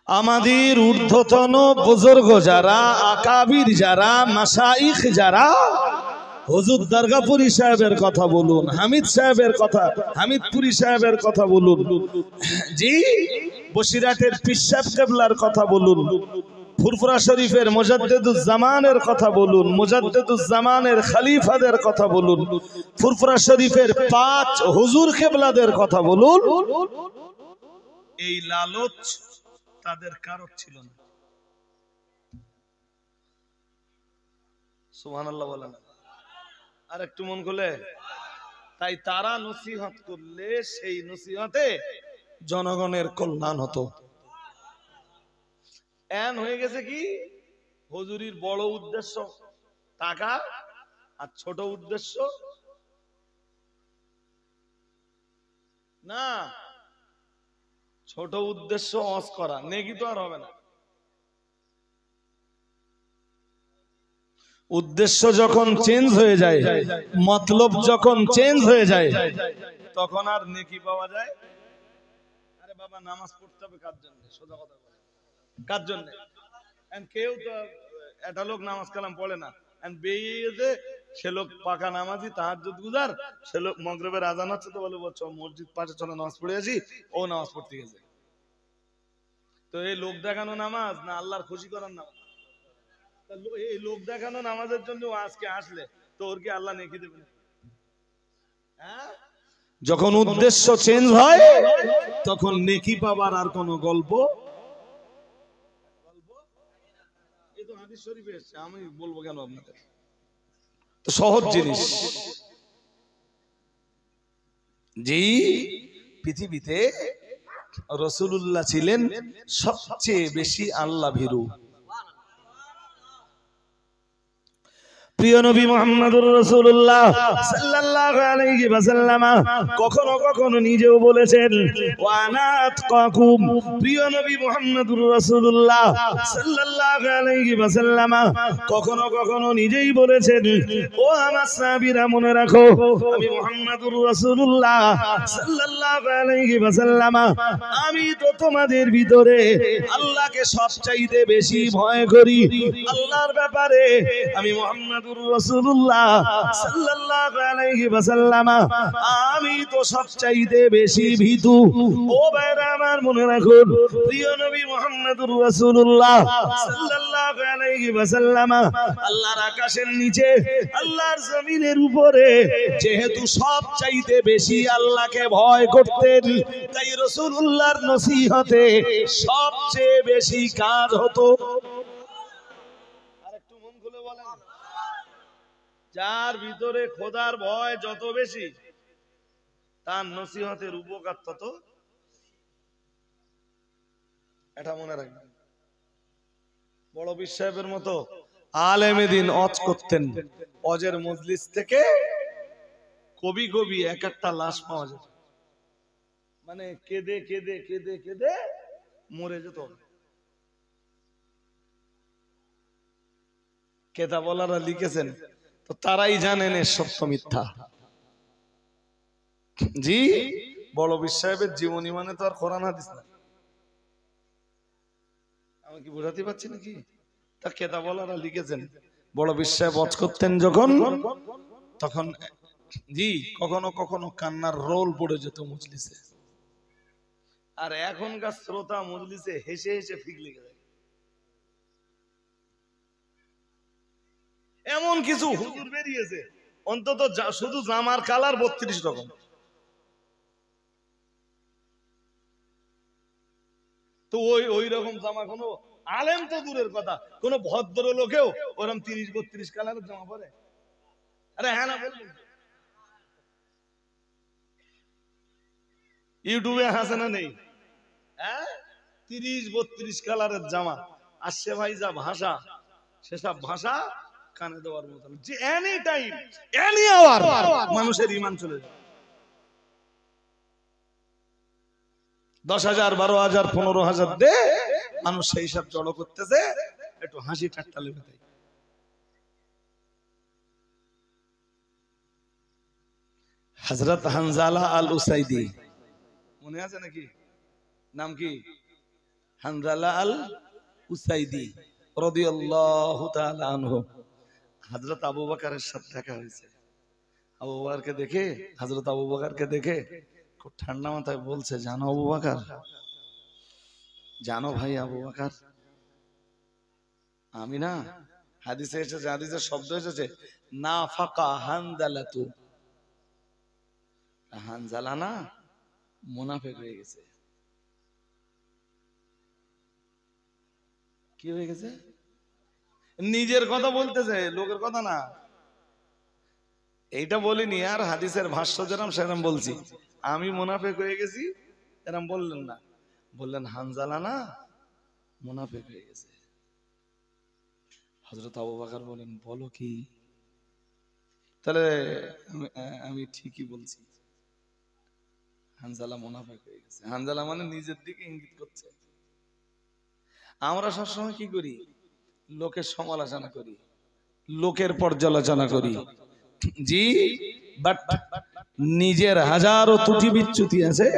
আমাদের ঊর্ধ্বতন বুজুর্গ যারা, আকাবির যারা, মাশাইখ যারা, হুজুর দরগাপুরি সাহেবের কথা বলুন, হামিদ সাহেবের কথা, হামিদপুরি সাহেবের কথা বলুন, জি বসিরহাটের পীর সাহেব কেবলার কথা বলুন, ফুরফুরা শরীফের মুজাদ্দিদুজ্জামানের কথা বলুন, মুজাদ্দিদুজ্জামানের খলিফাদের কথা বলুন, ফুরফুরা শরীফের 5 হুজুর কেবলাদের কথা বলুন, এই লালচ তাদের কারো ছিল না। সুবহানাল্লাহ বলেন। আর একটু মন খুলে, তাই তারা নসিহত করলে সেই নসিহতে জনগণের কল্যাণ হতো। এন হয়ে গেছে কি, হুজুরির বড় উদ্দেশ্য টাকা, আর ছোট উদ্দেশ্য না, ছোট উদ্দেশ্য ওয়াজ করা, নেকি তো আর হবে না। উদ্দেশ্য যখন চেঞ্জ হয়ে যায়, মতলব যখন চেঞ্জ হয়ে যায়, তখন আর নেকি পাওয়া যায়। আরে বাবা নামাজ পড়তে হবে কার জন্য? সোজা কথা বলে, কার জন্য? কেউ তো একটা লোক নামাজ কালাম পড়ে না, বেরিয়ে সে লোক পাকা নামাজি, তাহাজ্জুদ গুজার, সে লোক মাগরিবের আজান হচ্ছে তো বলে বলছো মসজিদ পাশে চলো নামাজ পড়ে আসি, ও নামাজ পড়তে গেছে। তো এই লোক দেখানো নামাজ না আল্লাহর খুশি করার নামাজ? এই লোক দেখানো নামাজের জন্য আজকে আসলে তো ওর কি আল্লাহ নেকি দেবে? হ্যাঁ, যখন উদ্দেশ্য চেঞ্জ হয় তখন নেকি পাবার আর কোন গল্প, এই তো হাদিস শরীফে এসেছে, আমি বলবো কেন আপনাদের? তো সহজ জিনিস, জি পৃথিবীতে রাসূলুল্লাহ ছিলেন সবচেয়ে বেশি আল্লাহ ভীরু। প্রিয় নবী মুহাম্মদুর রাসূলুল্লাহ সাল্লাল্লাহু আলাইহি ওয়াসাল্লাম কখনো কখনো নিজেও বলেছেন ওয়া আনা আতকাকুম। প্রিয় নবী মুহাম্মদুর রাসূলুল্লাহ সাল্লাল্লাহু আলাইহি ওয়াসাল্লাম কখনো কখনো নিজেই বলেছেন, ও আমার সাহাবীরা মনে রাখো, আমি মুহাম্মদুর রাসূলুল্লাহ সাল্লাল্লাহু আলাইহি ওয়াসাল্লাম আমি তো তোমাদের ভিতরে আল্লাহকে সবচাইতে বেশি ভয় করি। আল্লাহর ব্যাপারে আমি মুহাম্মদ রাসূলুল্লাহ সাল্লাল্লাহু আলাইহি ওয়াসাল্লাম আমি তো সবচাইতে বেশি ভীতু। ও ভাইরা আমার মনে রাখুন, প্রিয় নবী মুহাম্মদুর রাসূলুল্লাহ সাল্লাল্লাহু আলাইহি ওয়াসাল্লাম আল্লাহর আকাশের নিচে, আল্লাহর জমিনের উপরে যেহেতু সবচাইতে বেশি আল্লাহকে ভয় করতেন, তাই রাসূলুল্লাহর নসিহতে সবচেয়ে বেশি কাজ হতো। আরেকটু মন খুলে বলেন, যার ভিতরে খোদার ভয় যত বেশি, তার নসিহতের উপকার তত। এটা মনে রাখবেন। বড় পীর সাহেবের মতো আলেমে দ্বীন ওয়াজ করতেন, ওয়াজের মজলিস থেকে কবি কবি এক একটা লাশ পাওয়া যেত, মানে কেঁদে কেঁদে কেঁদে কেঁদে মরে যেত। কেতাবলারা লিখেছেন, তো তারাই জানেন এর সত্য মিথ্যা। জি বড় পীর সাহেবের জীবনী মানে তো আর কোরআন হাদিস না। আমি কি বোঝাতে পারছি নাকি? তা কেতাবলারা লিখেছেন, বড় পীর সাহেব ওয়াজ করতেন যখন, তখন জি কখনো কখনো কান্নার রোল পড়ে যেত মজলিসে। আর এখনকার শ্রোতা মজলিসে হেসে হেসে ফিক লেগে যায়। এমন কিছু হুজুর বেরিয়েছে অন্তত শুধু জামার কালার 32 রকম। তো ওই রকম জামা কোনো আলেম তো দূরের কথা, কোন ভদ্র লোকেও ওরকম 30-32 কালারের জামা পরে? আরে হ্যাঁ না বলুন। ইউটিউবে হাসে না নেই? হ্যাঁ, 30-32 কালারের জামা আসছে ভাই, যা ভাষা সেসব ভাষা কানে দেওয়ার মতন, যে এনি টাইম এনি আওয়ার মানুষের ঈমান চলে যায়। 10,000 12,000 15,000 দে, মানুষ সেই সব জড়ো করতেছে, একটু হাসি ঠাট্টা লেগে তাই। হযরত হানজালা আল উসাইদি মনে আছে নাকি? নাম কি? হানজালা আল উসাইদি রাদিয়াল্লাহু তাআলা আনহু। হযরত আবু বকরের সাথে দেখা হয়েছে। আবু বকরকে দেখে, হযরত আবু বকরকে দেখে খুব ঠান্ডা মাথায় বলছে, জানো আবু বকর, জানো ভাই আবু বকর, আমি না, হাদিসে এসেছে, হাদিসের শব্দ এসেছে নাফাকা হানজালাতু, হানজালা না মুনাফিক হয়ে গেছে। কি হয়ে গেছে? নিজের কথা বলতেছে, লোকের কথা না। এইটা বলিনি, আর হাদিসের ভাষ্য যেরকম সেরকম বলছি। আমি মুনাফিক হয়ে গেছি এরকম বললেন না, বললেন হানজালা না মুনাফিক হয়ে গেছে। হযরত আবু বকর বলেন, বলো কি? তাহলে আমি ঠিকই বলছি, হানজালা মুনাফিক হয়ে গেছে। হানজালা মানে নিজের দিকে ইঙ্গিত করছে। আমরা সবসময় কি করি? লোকের সমালোচনা করি, লোকের পর্যালোচনা করি, জি, বাট নিজের হাজারো ত্রুটি বিচ্যুতি আছে,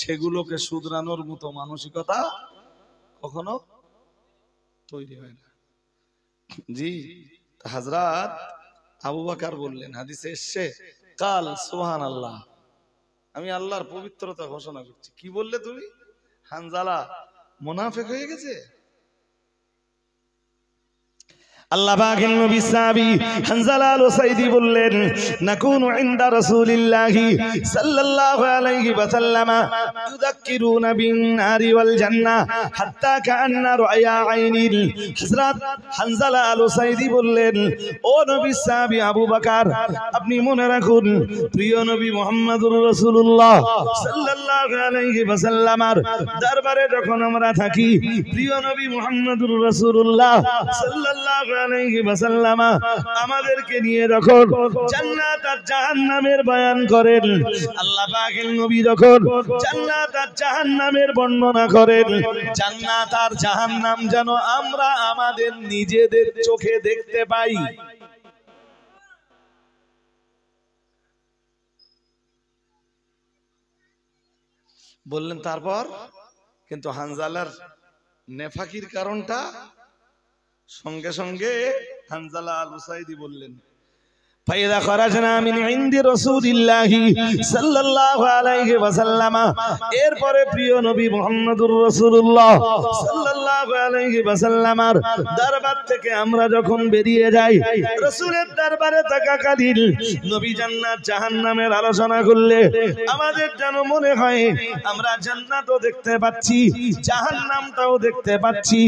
সেগুলোকে শুধরানোর মতো মানসিকতা কখনো তৈরি হয় না। জি, হযরত আবু বকর বললেন, হাদিসে এসেছে, কাল সুবহানাল্লাহ, আমি আল্লাহর পবিত্রতা ঘোষণা করছি। কি বললে তুমি? হানজালা মুনাফিক হয়ে গেছে? আল্লাহ পাকের নবী সাহাবী হানজালা আল উসাইদি বললেন, নাকুনু ইনদা রাসূলিল্লাহি সাল্লাল্লাহু আলাইহি ওয়া সাল্লাম ইউযাক্কিরুনা বিন নারি ওয়াল জান্নাহ হাত্তা কান্না রায়া আইনিল। হযরত হানজালা আল উসাইদি বললেন, ও নবী সাহাবী আবু বকর, আপনি মনে রাখুন, প্রিয় নবী মুহাম্মদুর রাসূলুল্লাহ সাল্লাল্লাহু আলাইহি ওয়া সাল্লামের দরবারে যখন আমরা থাকি, প্রিয় নবী মুহাম্মদুর রাসূলুল্লাহ সাল্লাল্লাহু আলাইহি ওয়াসাল্লাম আমাদেরকে নিয়ে যখন জান্নাত আর জাহান্নামের বয়ান করেন, আল্লাহ পাকের নবী যখন জান্নাত আর জাহান্নামের বর্ণনা করেন, জান্নাত আর জাহান্নাম যেন আমরা আমাদের নিজেদের চোখে দেখতে পাই। বললেন তারপর, কিন্তু হানজালার নেফাকির কারণটা সঙ্গে সঙ্গে হানজালা আল উসাইদি বললেন, ফাইদা খরাজনা মিন ইনদি রাসূলিল্লাহি সাল্লাল্লাহু আলাইহি ওয়াসাল্লাম, এরপরে প্রিয় নবী মুহাম্মদুর রাসূলুল্লাহ সাল্লাল্লাহু আলাইহি ওয়াসাল্লামের দরবার থেকে আমরা যখন বেরিয়ে যাই, রাসূলের দরবারে থাকাকালীন নবী জান্নাত জাহান্নামের আলোচনা করলে আমাদের যেন মনে হয় আমরা জান্নাতও দেখতে পাচ্ছি, জাহান্নামটাও দেখতে পাচ্ছি।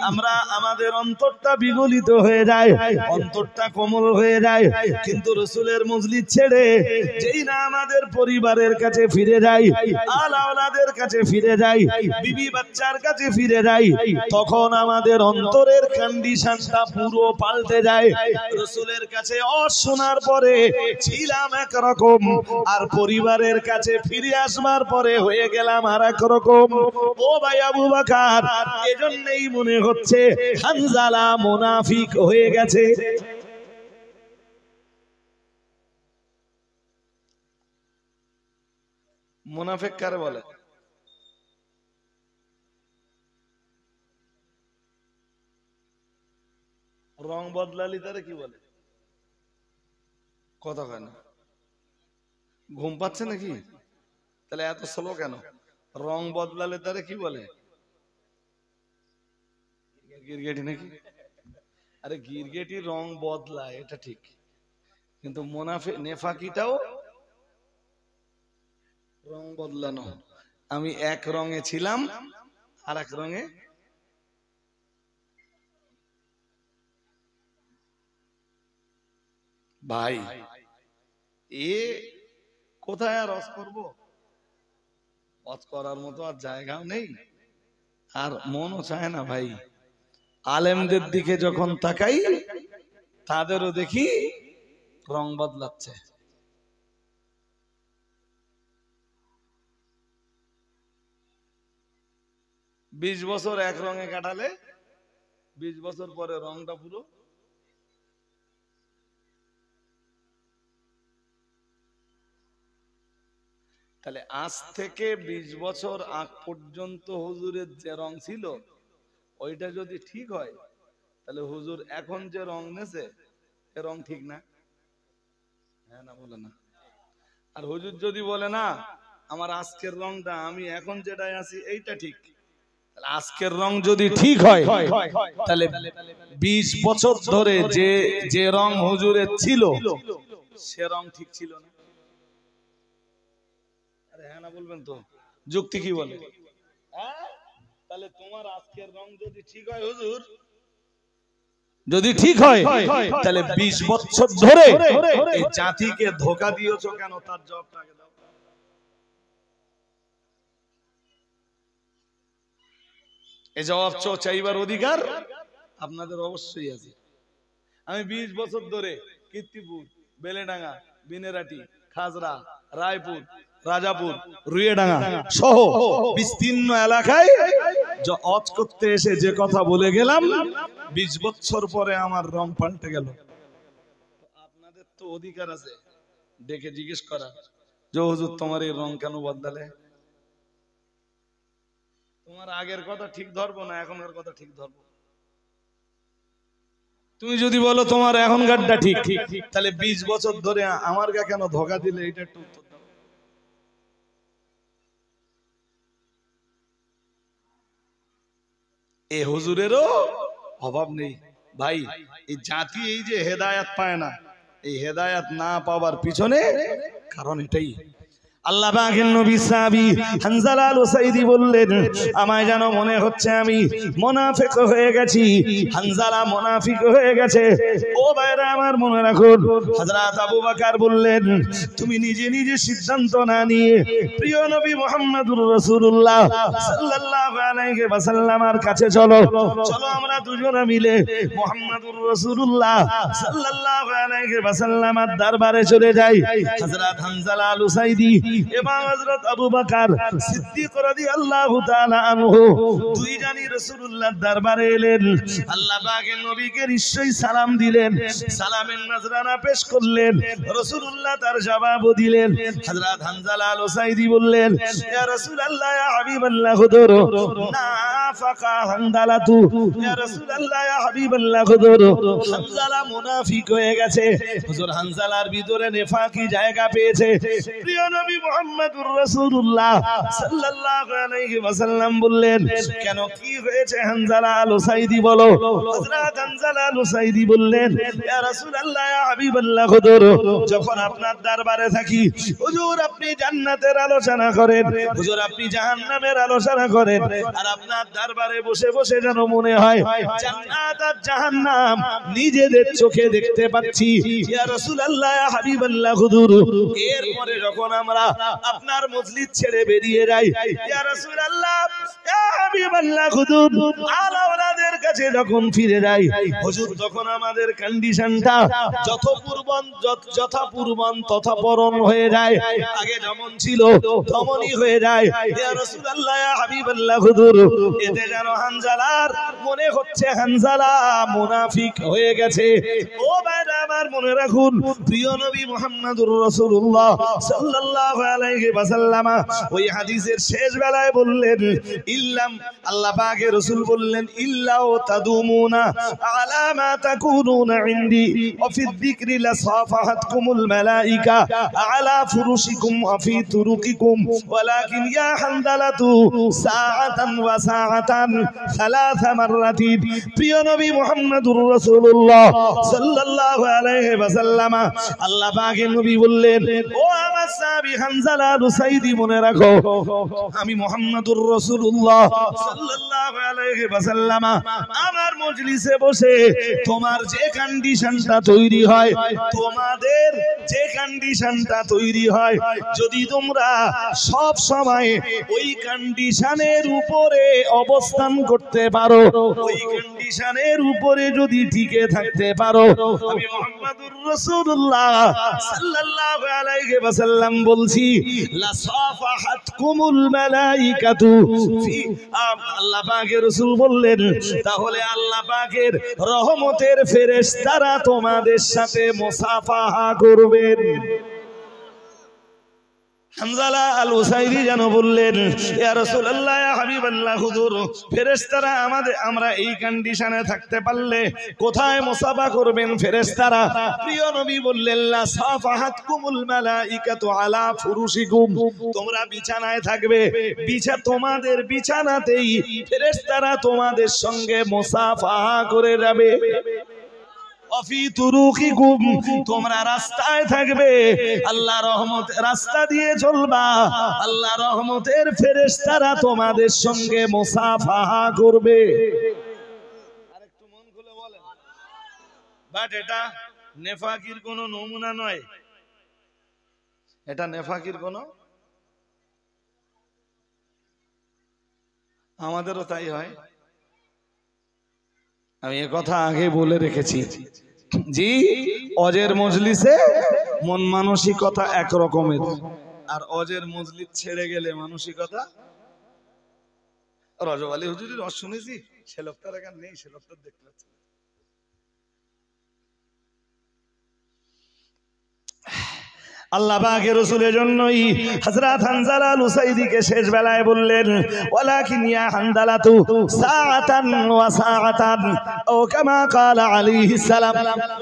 আমরা আমাদের অন্তরটা বিগলিত হয়ে যায়, অন্তরটা কোমল হয়ে যায়। কিন্তু রাসূলের মজলিস ছেড়ে যেই না আমাদের পরিবারের কাছে ফিরে যাই, আল আওলাদের কাছে ফিরে যাই, বিবি বাচ্চার কাছে ফিরে যাই, তখন আমাদের অন্তরের কন্ডিশনটা পুরো পাল্টে যায়। রাসূলের কাছে শোনার পরে ছিলাম একরকম, আর পরিবারের কাছে ফিরে আসবার পরে হয়ে গেলাম আর এক রকম। ও ভাই আবু বকর, এজন্যই মনে হচ্ছে হানজালা মুনাফিক হয়ে গেছে। মুনাফিক কারে বলে? রং বদলালি তারে কি বলে? কথা কয় না। ঘুম পাচ্ছে নাকি? তাহলে এত স্লো কেন? রং বদলালে তারে কি বলে? গিরগেটি নাকি? আরে গিরগেটি রং বদলায়, এটা ঠিক, কিন্তু মুনাফিক নেফাকিটাও রং বদলানো। আমি এক রঙে ছিলাম আর এক রঙে। ভাই এ কোথায় আর রস করবো? ওয়াজ করার মতো আর জায়গাও নেই, আর মনও চায় না ভাই। আলেমদের দিকে যখন তাকাই তাদেরও দেখি রং বদলাচ্ছে। 20 বছর এক রঙে কাটালে 20 বছর পরে রংটা পুরো। তাহলে আজ থেকে 20 বছর আগ পর্যন্ত হুজুরের যে রং ছিল ওইটা যদি ঠিক হয়, তাহলে হুজুর এখন যে রং নেছে এ রং ঠিক না? হ্যাঁ না বলে না? আর হুজুর যদি বলে না আমার আজকের রংটা, আমি এখন যেটাই আছি এইটা ঠিক, আজকের রং যদি ঠিক হয় তাহলে 20 বছর ধরে যে রং হুজুরের ছিল সে রং ঠিক ছিল না? আরে হ্যাঁ না বলবেন তো? যুক্তি কি বলে? তাহলে তোমার আজকের রং যদি ঠিক হয়, হুজুর যদি ঠিক হয়, তাহলে 20 বছর ধরে এই জাতিকে ধোঁকা দিয়েছো কেন, তার জবাবটাকে দাও। এই জবাব চাইবার অধিকার আপনাদের অবশ্যই আছে। আমি 20 বছর ধরে কীর্তিপুর, বেলেডাঙ্গা, বিনেরাটি, খাজরা, রায়পুর, রাজাপুর, রুয়েডাঙ্গা সহ বিস্তীর্ণ এলাকায় ওয়াজ করতে এসে যে কথা বলে গেলাম, 20 বছর পরে আমার রং পাল্টে গেল। আপনাদের তো অধিকার আছে ডেকে জিজ্ঞেস করা যে হুজুর তোমার এই রং কেন বদলালে? তোমার আগের কথা ঠিক ধরবো না এখনকার কথা ঠিক ধরবো? তুমি যদি বলো তোমার এখনকারটা ঠিক, তাহলে 20 বছর ধরে আমার গা কেন ধোঁকা দিলে, এটা একটু উত্তর দাও। এ হুজুরেরও অভাব নেই ভাই। এই জাতি এই যে হেদায়াত পায় না, এই হেদায়াত না পাওয়ার পিছনে কারণ এটাই। আল্লাহ পাকের নবী সাহাবী হানজালা আল উসাইদি বললেন, আমায় যেন মনে হচ্ছে আমি মুনাফিক হয়ে গেছি। হানজালা মুনাফিক হয়ে গেছে। ও ভাইরা আমার মনে রাখুন, হযরত আবু বকর বললেন, তুমি নিজে নিজে সিদ্ধান্ত না নিয়ে প্রিয় নবী মুহাম্মদুর রাসূলুল্লাহ সাল্লাল্লাহু আলাইহি ওয়াসাল্লামের কাছে চলো, চলো আমরা দুজনে মিলে মুহাম্মদুর রাসূলুল্লাহ সাল্লাল্লাহু আলাইহি ওয়াসাল্লামের দরবারে চলে যাই। হযরত হানজালা আল উসাইদি এবং হযরত আবু বকর সিদ্দিক রাদিয়াল্লাহু তাআলা আনহু দুইজনই রাসূলুল্লাহর দরবারে এলেন। আল্লাহ পাকের নবীকে নিশ্চয়ই সালাম দিলেন, সালামের নজরানা পেশ করলেন। রাসূলুল্লাহ তার জবাব দিলেন। হযরত হানজালা আল উসাইদি বললেন, ইয়া রাসূলুল্লাহ ইয়া হাবিবাল্লাহ হুজুর, নাফাকা হানজালাতু, ইয়া রাসূলুল্লাহ ইয়া হাবিবাল্লাহ হুজুর, হানজালা মুনাফিক হয়ে গেছে। হুজুর হানজালার ভিতরে নেফাকি জায়গা পেয়েছে। প্রিয় নবী মুহাম্মদুর রাসূলুল্লাহ সাল্লাল্লাহু আলাইহি ওয়াসাল্লাম বললেন, কেন কি হয়েছে হানজালা আল উসাইদি বলো। হযরত হানজালা আল উসাইদি বললেন, ইয়া রাসূলুল্লাহ ইয়া হাবিবাল্লাহ হুজুর, যখন আপনার দরবারে থাকি হুজুর আপনি জান্নাতের আলোচনা করেন, হুজুর আপনি জাহান্নামের আলোচনা করেন, আর আপনার দরবারে বসে বসে যেন মনে হয় জান্নাত আর জাহান্নাম নিজেদের চোখে দেখতে পাচ্ছি। ইয়া রাসূলুল্লাহ ইয়া হাবিবাল্লাহ হুজুর, এরপরে যখন আমরা আপনার মজলিস ছেড়ে বেরিয়ে যাই, ইয়া রাসূলুল্লাহ ইয়া হাবিবাল্লাহ হুজুর, আলাওলাদের কাছে যখন ফিরে যাই হুজুর, তখন আমাদের কন্ডিশনটা যথাপূর্বন তথাপরণ হয়ে যায়। আগে যেমন ছিল তেমনই হয়ে যায়। ইয়া রাসূলুল্লাহ ইয়া হাবিবাল্লাহ হুজুর, এতে যেন হানজালার মনে হচ্ছে হানজালা মুনাফিক হয়ে গেছে। ও ভাইরা আমার মনে রাখুন, প্রিয় নবী মুহাম্মদুর রাসূলুল্লাহ সাল্লাল্লাহু আলাইহি ওয়াসাল্লাম ওই হাদিসের শেষ বেলায় বললেন, ইল্লাম, আল্লাহ পাকের রাসূল বললেন, ইল্লাও তাদুমুনা আলা মা তাকুনুনা ইনদি ওয়া ফি যিকরি লাসাফাহাতকুমুল মালাইকা আলা ফুরুশিকুম ওয়া ফি তুরুকিকুম ওয়ালাকিন ইয়া হানজালাতু সাআতান ওয়া সাআতান সালাসা মাররাতিন। প্রিয় নবী মুহাম্মদুর রাসূলুল্লাহ সাল্লাল্লাহু আলাইহি আলাইহি ওয়াসাল্লাম আল্লাহ পাকের নবী বললেন, ও আমার সাহাবী হানজালা রুসাইদি, মনে রাখো আমি মুহাম্মাদুর রাসূলুল্লাহ সাল্লাল্লাহু আলাইহি ওয়াসাল্লাম আমার মজলিসে বসে তোমার যে কন্ডিশনটা তৈরি হয়, তোমাদের যে কন্ডিশনটা তৈরি হয়, যদি তোমরা সব সময় ওই কন্ডিশনের উপরে অবস্থান করতে পারো, ওই কন্ডিশনের উপরে যদি টিকে থাকতে পারো, আমি মুহাম্মাদুর রাসূলুল্লাহ সাল্লাল্লাহু আলাইহি ওয়াসাল্লাম বলছি, লা সাফাহাতকুমুল মালাইকাতু ফি, আল্লাহ পাকের রাসূল বললেন, তাহলে আল্লাহ পাকের রহমতের ফেরেশতারা তোমাদের সাথে মুসাফাহা করবেন। হানজালা আল উসাইরি যেন বললেন, ইয়া রাসূলুল্লাহ, ইয়া হাবিবাল্লাহ, হুজুর ফেরেশতারা আমরা এই কন্ডিশনে থাকতে পারলে কোথায় মুসাফা করবেন ফেরেশতারা? প্রিয় নবী বললেন, লা সাফাহাতকুমুল মালাইকাতু আলা ফুরুশিকুম, তোমরা বিছানায় থাকবে, তোমাদের বিছানাতেই ফেরেশতারা তোমাদের সঙ্গে মুসাফাহা করে যাবে। তোমরা রাস্তায় থাকবে, আল্লাহ রহমত রাস্তা দিয়ে চলবা, আল্লাহ রহমতের ফেরেশতারা তোমাদের সঙ্গে মুসাফাহা করবে। আরেকটু মন খুলে বলেন, বাট এটা নেফাকির কোন নমুনা নয়, এটা নেফাকির কোন, আমাদেরও তাই হয়। আমি এ কথা আগে বলে রেখেছি, জি অজের মজলিসে মন মানসিকতা এক রকমের, আর অজের মজলিস ছেড়ে গেলে মানসিকতা। রজব আলী হুজুরের রস শুনেছি, সে লোকটার এখন নেই, সে লোকটার দেখতে পাচ্ছি। আল্লাহ পাকের রাসূলের জন্যই হযরত হানজালা আল উসাইদিকে শেষ বেলায় বললেন, ওয়ালাকিন ইয়া হানজালাতু সাআতান ওয়া সাআতান, ও কামা ক্বালা আলাইহিস সালাম।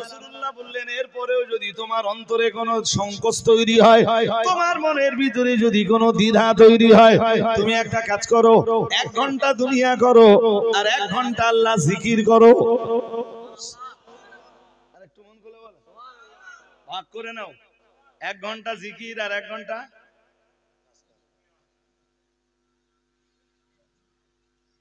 রাসূলুল্লাহ বললেন, এরপরেও যদি তোমার অন্তরে কোনো সংকোচ তৈরি হয়, তোমার মনের ভিতরে যদি কোনো দ্বিধা তৈরি হয়, তুমি একটা কাজ করো, 1 ঘন্টা দুনিয়া করো আর 1 ঘন্টা আল্লাহ জিকির করো। আরেকটু মন খুলে বলো, ভাগ করে নাও, 1 ঘন্টা জিকির আর 1 ঘন্টা।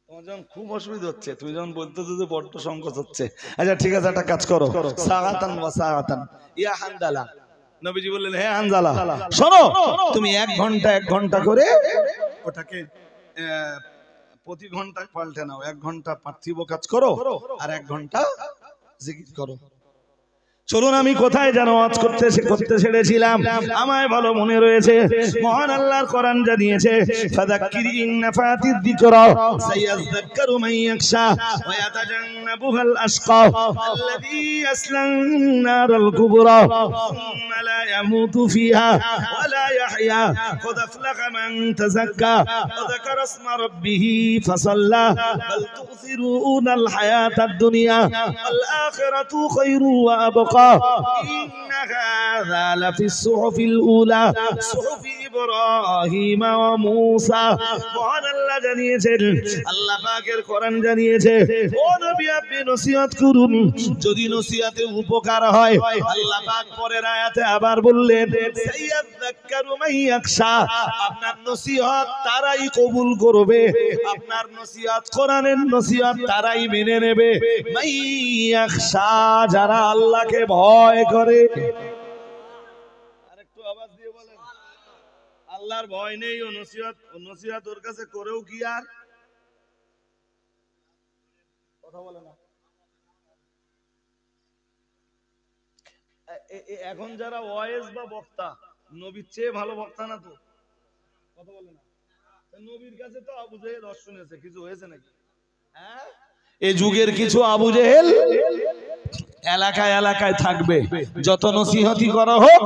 তোমার যখন খুব অসুবিধা হচ্ছে, তুমি যখন বলতে তো বড্ড সংকোচ হচ্ছে, আচ্ছা ঠিক আছে, একটা কাজ করো, সাআতান ওয়া সাআতান ইয়া হানজালা। নবীজি বললেন, হে হানজালা শোনো, তুমি 1 ঘন্টা 1 ঘন্টা করে ওটাকে প্রতি ঘন্টা পাল্টে নাও, 1 ঘন্টা পার্থিব কাজ করো আর 1 ঘন্টা জিকির করো। চলুন, আমি কোথায় যেন ওয়াজ করতে ছেড়েছিলাম, আমায় ভালো মনে রয়েছে। মহান আল্লাহর কোরআন জানিয়েছে, ফাযাক্কির ইন নাফাতিয যিকরা সায়াযাক্কারু মান ইয়াখশা ওয়া ইয়াতাজান্নাবুহাল আশকা আল্লাযী ইয়াসলান নারাল কুবরা সুম্মা লা ইয়ামুতু ফিহা ওয়া লা ইয়াহইয়া ক্বাদ আফলাহা মান তাযাক্কা ওয়া যাকারা ইসমা রাব্বিহি ফাসাল্লা বাল তুসিরুনাল হায়াতাদ দুনিয়া ওয়াল আখিরাতু খায়রু ওয়া আবকা إن هذا لفي الصحف الأولى صحف إبراهيم وموسى। মহান আল্লাহ জানিয়েছেন, আল্লাহ পাকের কোরআন জানিয়েছে, ও নবী আপনি নসিহত করুন, যদি নসিহতে উপকার হয়, আল্লাহ পাক পরের আয়াতে আবার বললেন, সাইয়াযাক্কারু মান ইয়াখশা, আপনার নসিহত তারাই কবুল করবে, আপনার নসিহত কোরআনের নসিহত তারাই মেনে নেবে, মান ইয়াখশা, যারা আল্লাহকে ভয় করে। আরেকটু আওয়াজ দিয়ে বলেন, আল্লাহর ভয় নেই, ও নসিহত ওর কাছে করেও কি আর কথা বলে না। এখন যারা ওয়াইজ বা বক্তা, নবীর চেয়ে ভালো বক্তা না তো, কথা বলে না। নবীর কাছে তো আবু জেহেল রস শুনেছে, কিছু হয়েছে নাকি? হ্যাঁ, এই যুগের কিছু আবু জেহেল এলাকায় এলাকায় থাকবে, যত নসিহতি করা হোক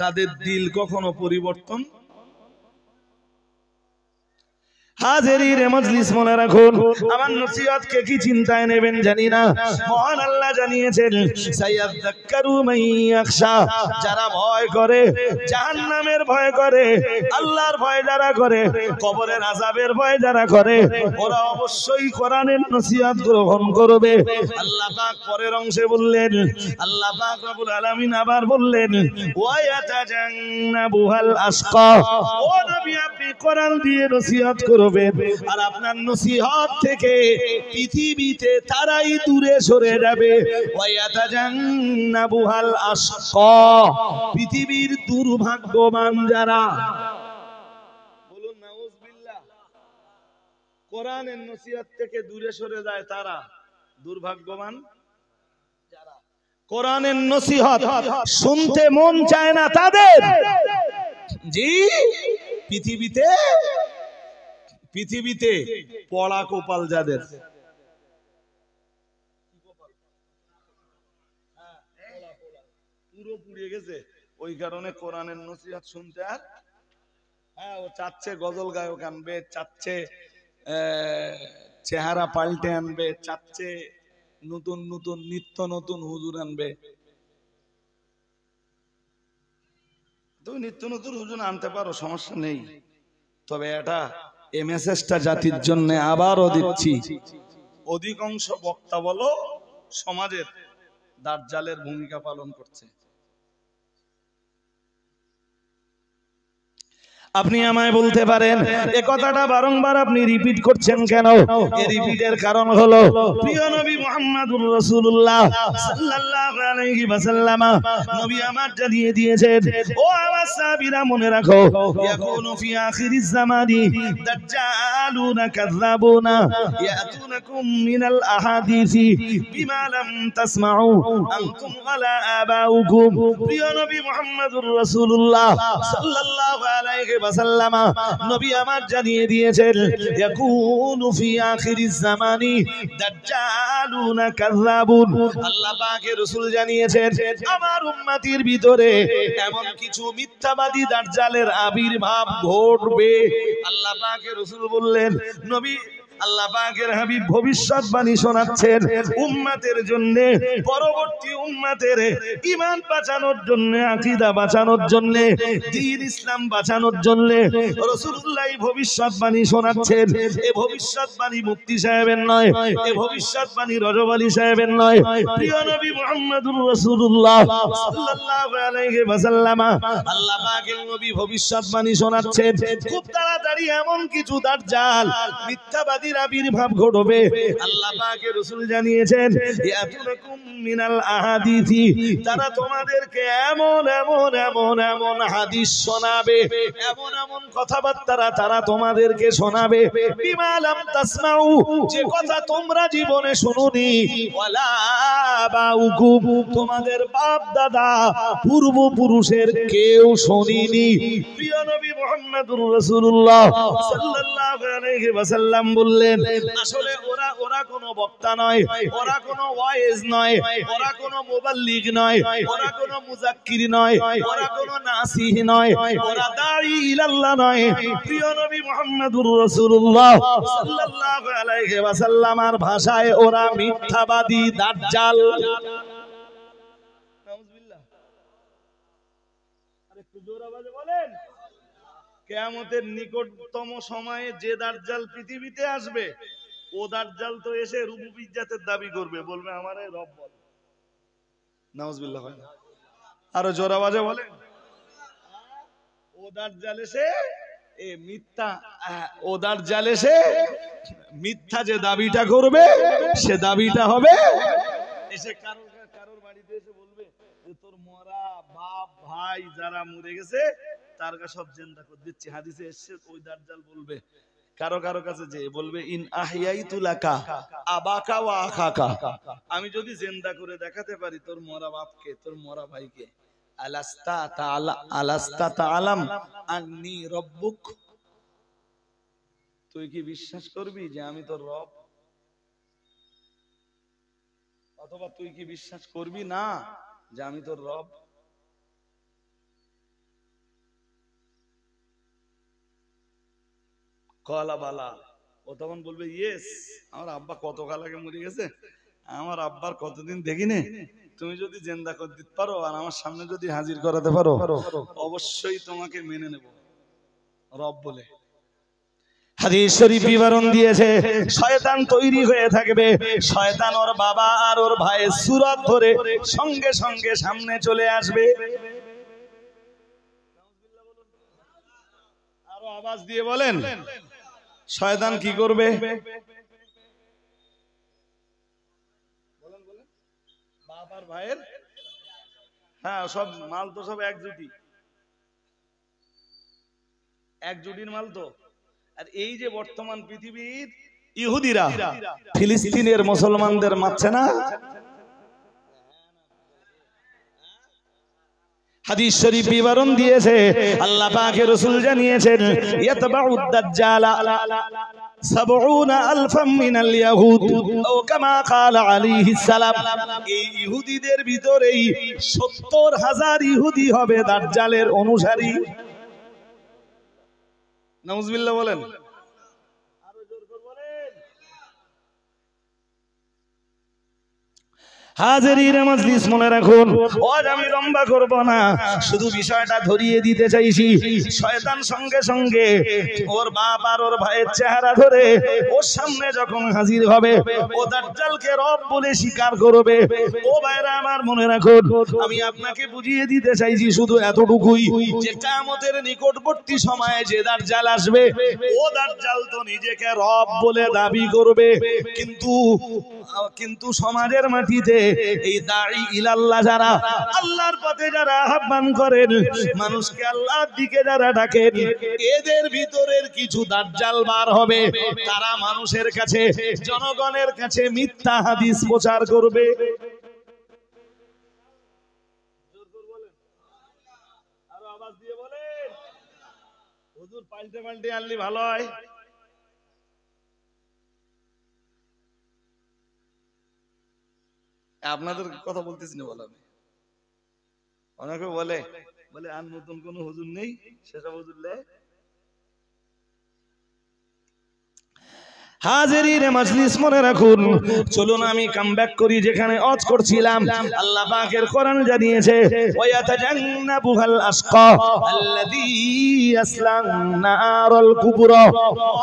তাদের দিল কখনো পরিবর্তন। হাজিরিন মজলিস মনে রাখুন, আমার নসিহত কে কি চিন্তায় নেবেন জানি না। মহান আল্লাহ জানিয়েছেন সায়াযাক্কারু মান ইয়াখশা, যারা ভয় করে, জাহান্নামের ভয় করে, আল্লাহর ভয় যারা করে, কবরের আযাবের ভয় যারা করে, ওরা অবশ্যই কোরআনের নসিহত গ্রহণ করবে। আল্লাহ পাক পরের অংশে বললেন, আল্লাহ পাক রব্বুল আলামিন আবার বললেন ওয়া ইয়াতাজান্নাবুহাল আশকা, ও নবী আপনি কোরআন দিয়ে নসিহত করবেন, আর আপনার নসিহত থেকে পৃথিবীতে তারাই দূরে সরে যাবে। ওয়া ইয়াতাজান্নাবুহাল আশকা, পৃথিবীর দুর্ভাগ্যবান যারা, বলুন নাউযুবিল্লাহ, কোরআনের নসিহত থেকে দূরে সরে যায় তারা দুর্ভাগ্যবান যারা। কোরআনের নসিহত শুনতে মন চায় না তাদের, জি পৃথিবীতে পড়া কপাল যাদের, পুরো পুড়িয়ে গেছে, ওই কারণে কোরআনের নসিহত শুনতে আর ও চাচ্ছে গজল গায়ক আনবে, চাচ্ছে চেহারা পাল্টে আনবে, চাচ্ছে নতুন নতুন নিত্য নতুন হুজুর আনবে। তুমি নিত্য নতুন হুজুর আনতে পারো, সমস্যা নেই, তবে এটা এই মেসেজটা জাতির জন্য আবারও দিচ্ছি, অধিকাংশ বক্তা বলো সমাজের দাজ্জালের ভূমিকা পালন করছে। আপনি আমায় বলতে পারেন এ কথাটা বারংবার আপনি রিপিট করছেন কেন? এই রিপিটের কারণ হলো প্রিয় নবী মুহাম্মদুর রাসূলুল্লাহ সাল্লাল্লাহু আলাইহি ওয়াসাল্লাম নবী আমার জানিয়ে দিয়েছেন, ও আমার সাহাবীরা মনে রাখো, ইয়াকুনু ফি আখিরিজ জামানি দাজ্জালুনা কাযাবুনা ইয়াতুনাকুম মিনাল আহাদিসি বিমা লাম তাসমাউ আনতুম ওয়ালা আবাউকুম। প্রিয় নবী মুহাম্মদুর রাসূলুল্লাহ সাল্লাল্লাহু আলাইহি ওয়াসাল্লাম নবী আমার জানিয়ে দিয়েছেন, ইয়াকুনু ফি আখিরিজ জামানি দাজ্জালুনা কাযাবুন। আল্লাহ পাকের রাসূল জানিয়েছেন আমার উম্মতির ভিতরে এমন কিছু মিথ্যাবাদী দাজ্জালের আবির্ভাব ঘটবে। আল্লাহ পাকের রাসূল বললেন, নবী আল্লাহ পাকের হাবিব ভবিষ্যৎবাণী শোনাচ্ছেন উম্মতের জন্য, পরবর্তী উম্মতের ঈমান বাঁচানোর জন্য, আকীদা বাঁচানোর জন্য, দ্বীন ইসলাম বাঁচানোর জন্য রাসূলুল্লাহ ভবিষ্যৎবাণী শোনাচ্ছেন। এই ভবিষ্যৎবাণী মুফতি সাহেবের নয়, এই ভবিষ্যৎবাণী রজব আলী সাহেবের নয়, প্রিয় নবী মুহাম্মদুর রাসূলুল্লাহ সাল্লাল্লাহু আলাইহি ওয়াসাল্লাম আল্লাহ পাকের নবী ভবিষ্যৎবাণী শোনাচ্ছেন খুব তাড়াতাড়ি এমন কিছু দাজ্জাল মিথ্যাবাদী আবির্ভাব ঘটবে। আল্লাহ পাকের রাসূল জানিয়েছেন, ইয়াতুনাকুম মিনাল আহাদিসি, তারা তোমাদেরকে এমন এমন এমন এমন হাদিস শোনাবে, এমন এমন কথাবার্তা তারা তোমাদেরকে শোনাবে, বিমা লাম তাসমাউ, যে কথা তোমরা জীবনে শুনোনি, ওয়ালা আবাউকুম, তোমাদের বাপ দাদা পূর্বপুরুষের কেউ শোনেনি। প্রিয় নবী মুহাম্মদুর রাসূলুল্লাহ সাল্লাল্লাহু আলাইহি ওয়াসাল্লাম বললেন, আসলে ওরা কোনো বক্তা নয়, ওরা কোনো ওয়াইজ নয়, ওরা কোনো মুবাল্লিগ নয়, ওরা কোনো মুজাক্কির নয়, ওরা কোনো নাসিহ নয়, ওরা দাঈ ইলাল্লাহ নয়। প্রিয় নবী মুহাম্মদুর রাসূলুল্লাহ সাল্লাল্লাহু আলাইহি ওয়াসাল্লামের ভাষায় ওরা মিথ্যাবাদী দাজ্জাল। নাউযুবিল্লাহ, আরেকটু জোরে আওয়াজে বলেন। কিয়ামতের নিকটতম সময়ে যে দাজ্জাল পৃথিবীতে আসবে, ও দাজ্জাল তো এসে রুবুবিয়্যাতের দাবি করবে, বলবে আমারে রব বল। নাউযুবিল্লাহ, আরো জোরে আওয়াজে বলেন। ও দাজ্জাল এসে মিথ্যা যে দাবিটা করবে, সে দাবিটা হবে এসে কারোর বাড়িতে এসে বলবে যে তোর মরা বাপ ভাই যারা মরে গেছে তার কাছে সব জিন্দা করে দিচ্ছি। হাদিসে এসেছে ওই দাজ্জাল বলবে কারো কাছে, যে বলবে ইন আহইয়াইতু লাকা আবাকা ওয়া আখাকা, আমি যদি জিন্দা করে দেখাতে পারি তোর মরা বাপকে, তোর মরা ভাইকে, আলাস্তা তাআলাম আন্নী রব্বুক, তুই কি বিশ্বাস করবি যে আমি তোর রব? অথবা তুই কি বিশ্বাস করবি না যে আমি তোর রব? কলা বালা, ও তখন বলবে ইয়েস, আমার আব্বা কত কাল আগে মরে গেছে, আমার আব্বার কতদিন দেখিনি, তুমি যদি জেন্দা করে দিতে পারো আর আমার সামনে যদি হাজির করাতে পারো অবশ্যই তোমাকে মেনে নেব রব বলে। হাদিস শরীফ বিবরণ দিয়েছে শয়তান তৈরি হয়ে থাকবে, শয়তান ওর বাবা আর ওর ভাইয়ের সুরত ধরে সঙ্গে সঙ্গে সামনে চলে আসবে। আরো আওয়াজ দিয়ে বলেন শয়তান কি করবে? বাবার ভাইয়ের, হ্যাঁ সব মাল তো সব একজুটির মাল তো। আর এই যে বর্তমান পৃথিবীর ইহুদিরা ফিলিস্তিনের মুসলমানদের মারছে না, হাদিস শরীফ বিবরণ দিয়েছে আল্লাহ পাকের রাসূল জানিয়েছেন ইয়াতবাউদ দাজ্জাল ৭০,০০০ মিনাল ইয়াহুদ ও কামা ক্বালা আলাইহিস সালাম। এই ইহুদিদের ভিতরেই ৭০,০০০ ইহুদি হবে দাজ্জালের অনুসারী। নাউজুবিল্লাহ বলেন। হাজিরিন মাজলিস মনে রাখুন, আজ আমি লম্বা করব না, শুধু বিষয়টা ধরিয়ে দিতে চাইছি। শয়তান সঙ্গে সঙ্গে ওর বাপ আর ওর ভাইয়ের চেহারা ধরে ওর সামনে যখন হাজির হবে ও দাজ্জালকে রব বলে স্বীকার করবে। ও ভাইরা আমার মনে রাখুন, আমি আপনাকে বুঝিয়ে দিতে চাইছি শুধু এতটুকুই যে কিয়ামতের নিকটবর্তী সময়ে যে দাজ্জাল আসবে ও দাজ্জাল তো নিজেকে রব বলে দাবি করবে, কিন্তু সমাজের মাটিতে এই দাঈ ইলাল্লাহ যারা আল্লাহর পথে যারা আহ্বান করেন, মানুষকে আল্লাহর দিকে যারা ডাকেন, এদের ভিতরের কিছু দাজ্জাল বার হবে, তারা মানুষের কাছে জনগণের কাছে মিথ্যা হাদিস প্রচার করবে। আরো আওয়াজ দিয়ে বলেন হুজুর, পাল্টে পাল্টে আনলি ভালো হয়। আপনাদের কথা বলতেছি না, বলা অনেকে বলে আর নতুন কোন হুজুর নেই, সেসব হুজুর লে। হাজিরিন মাজলিস মনে রাখুন, চলুন আমি কামব্যাক করি যেখানে ওয়াজ করছিলাম। আল্লাহ পাকের কোরআন জানিয়েছে ওয়ায়াতাজান্নাবুহাল আসকা আল্লাযী ইয়াসলান নারাল কুবরা।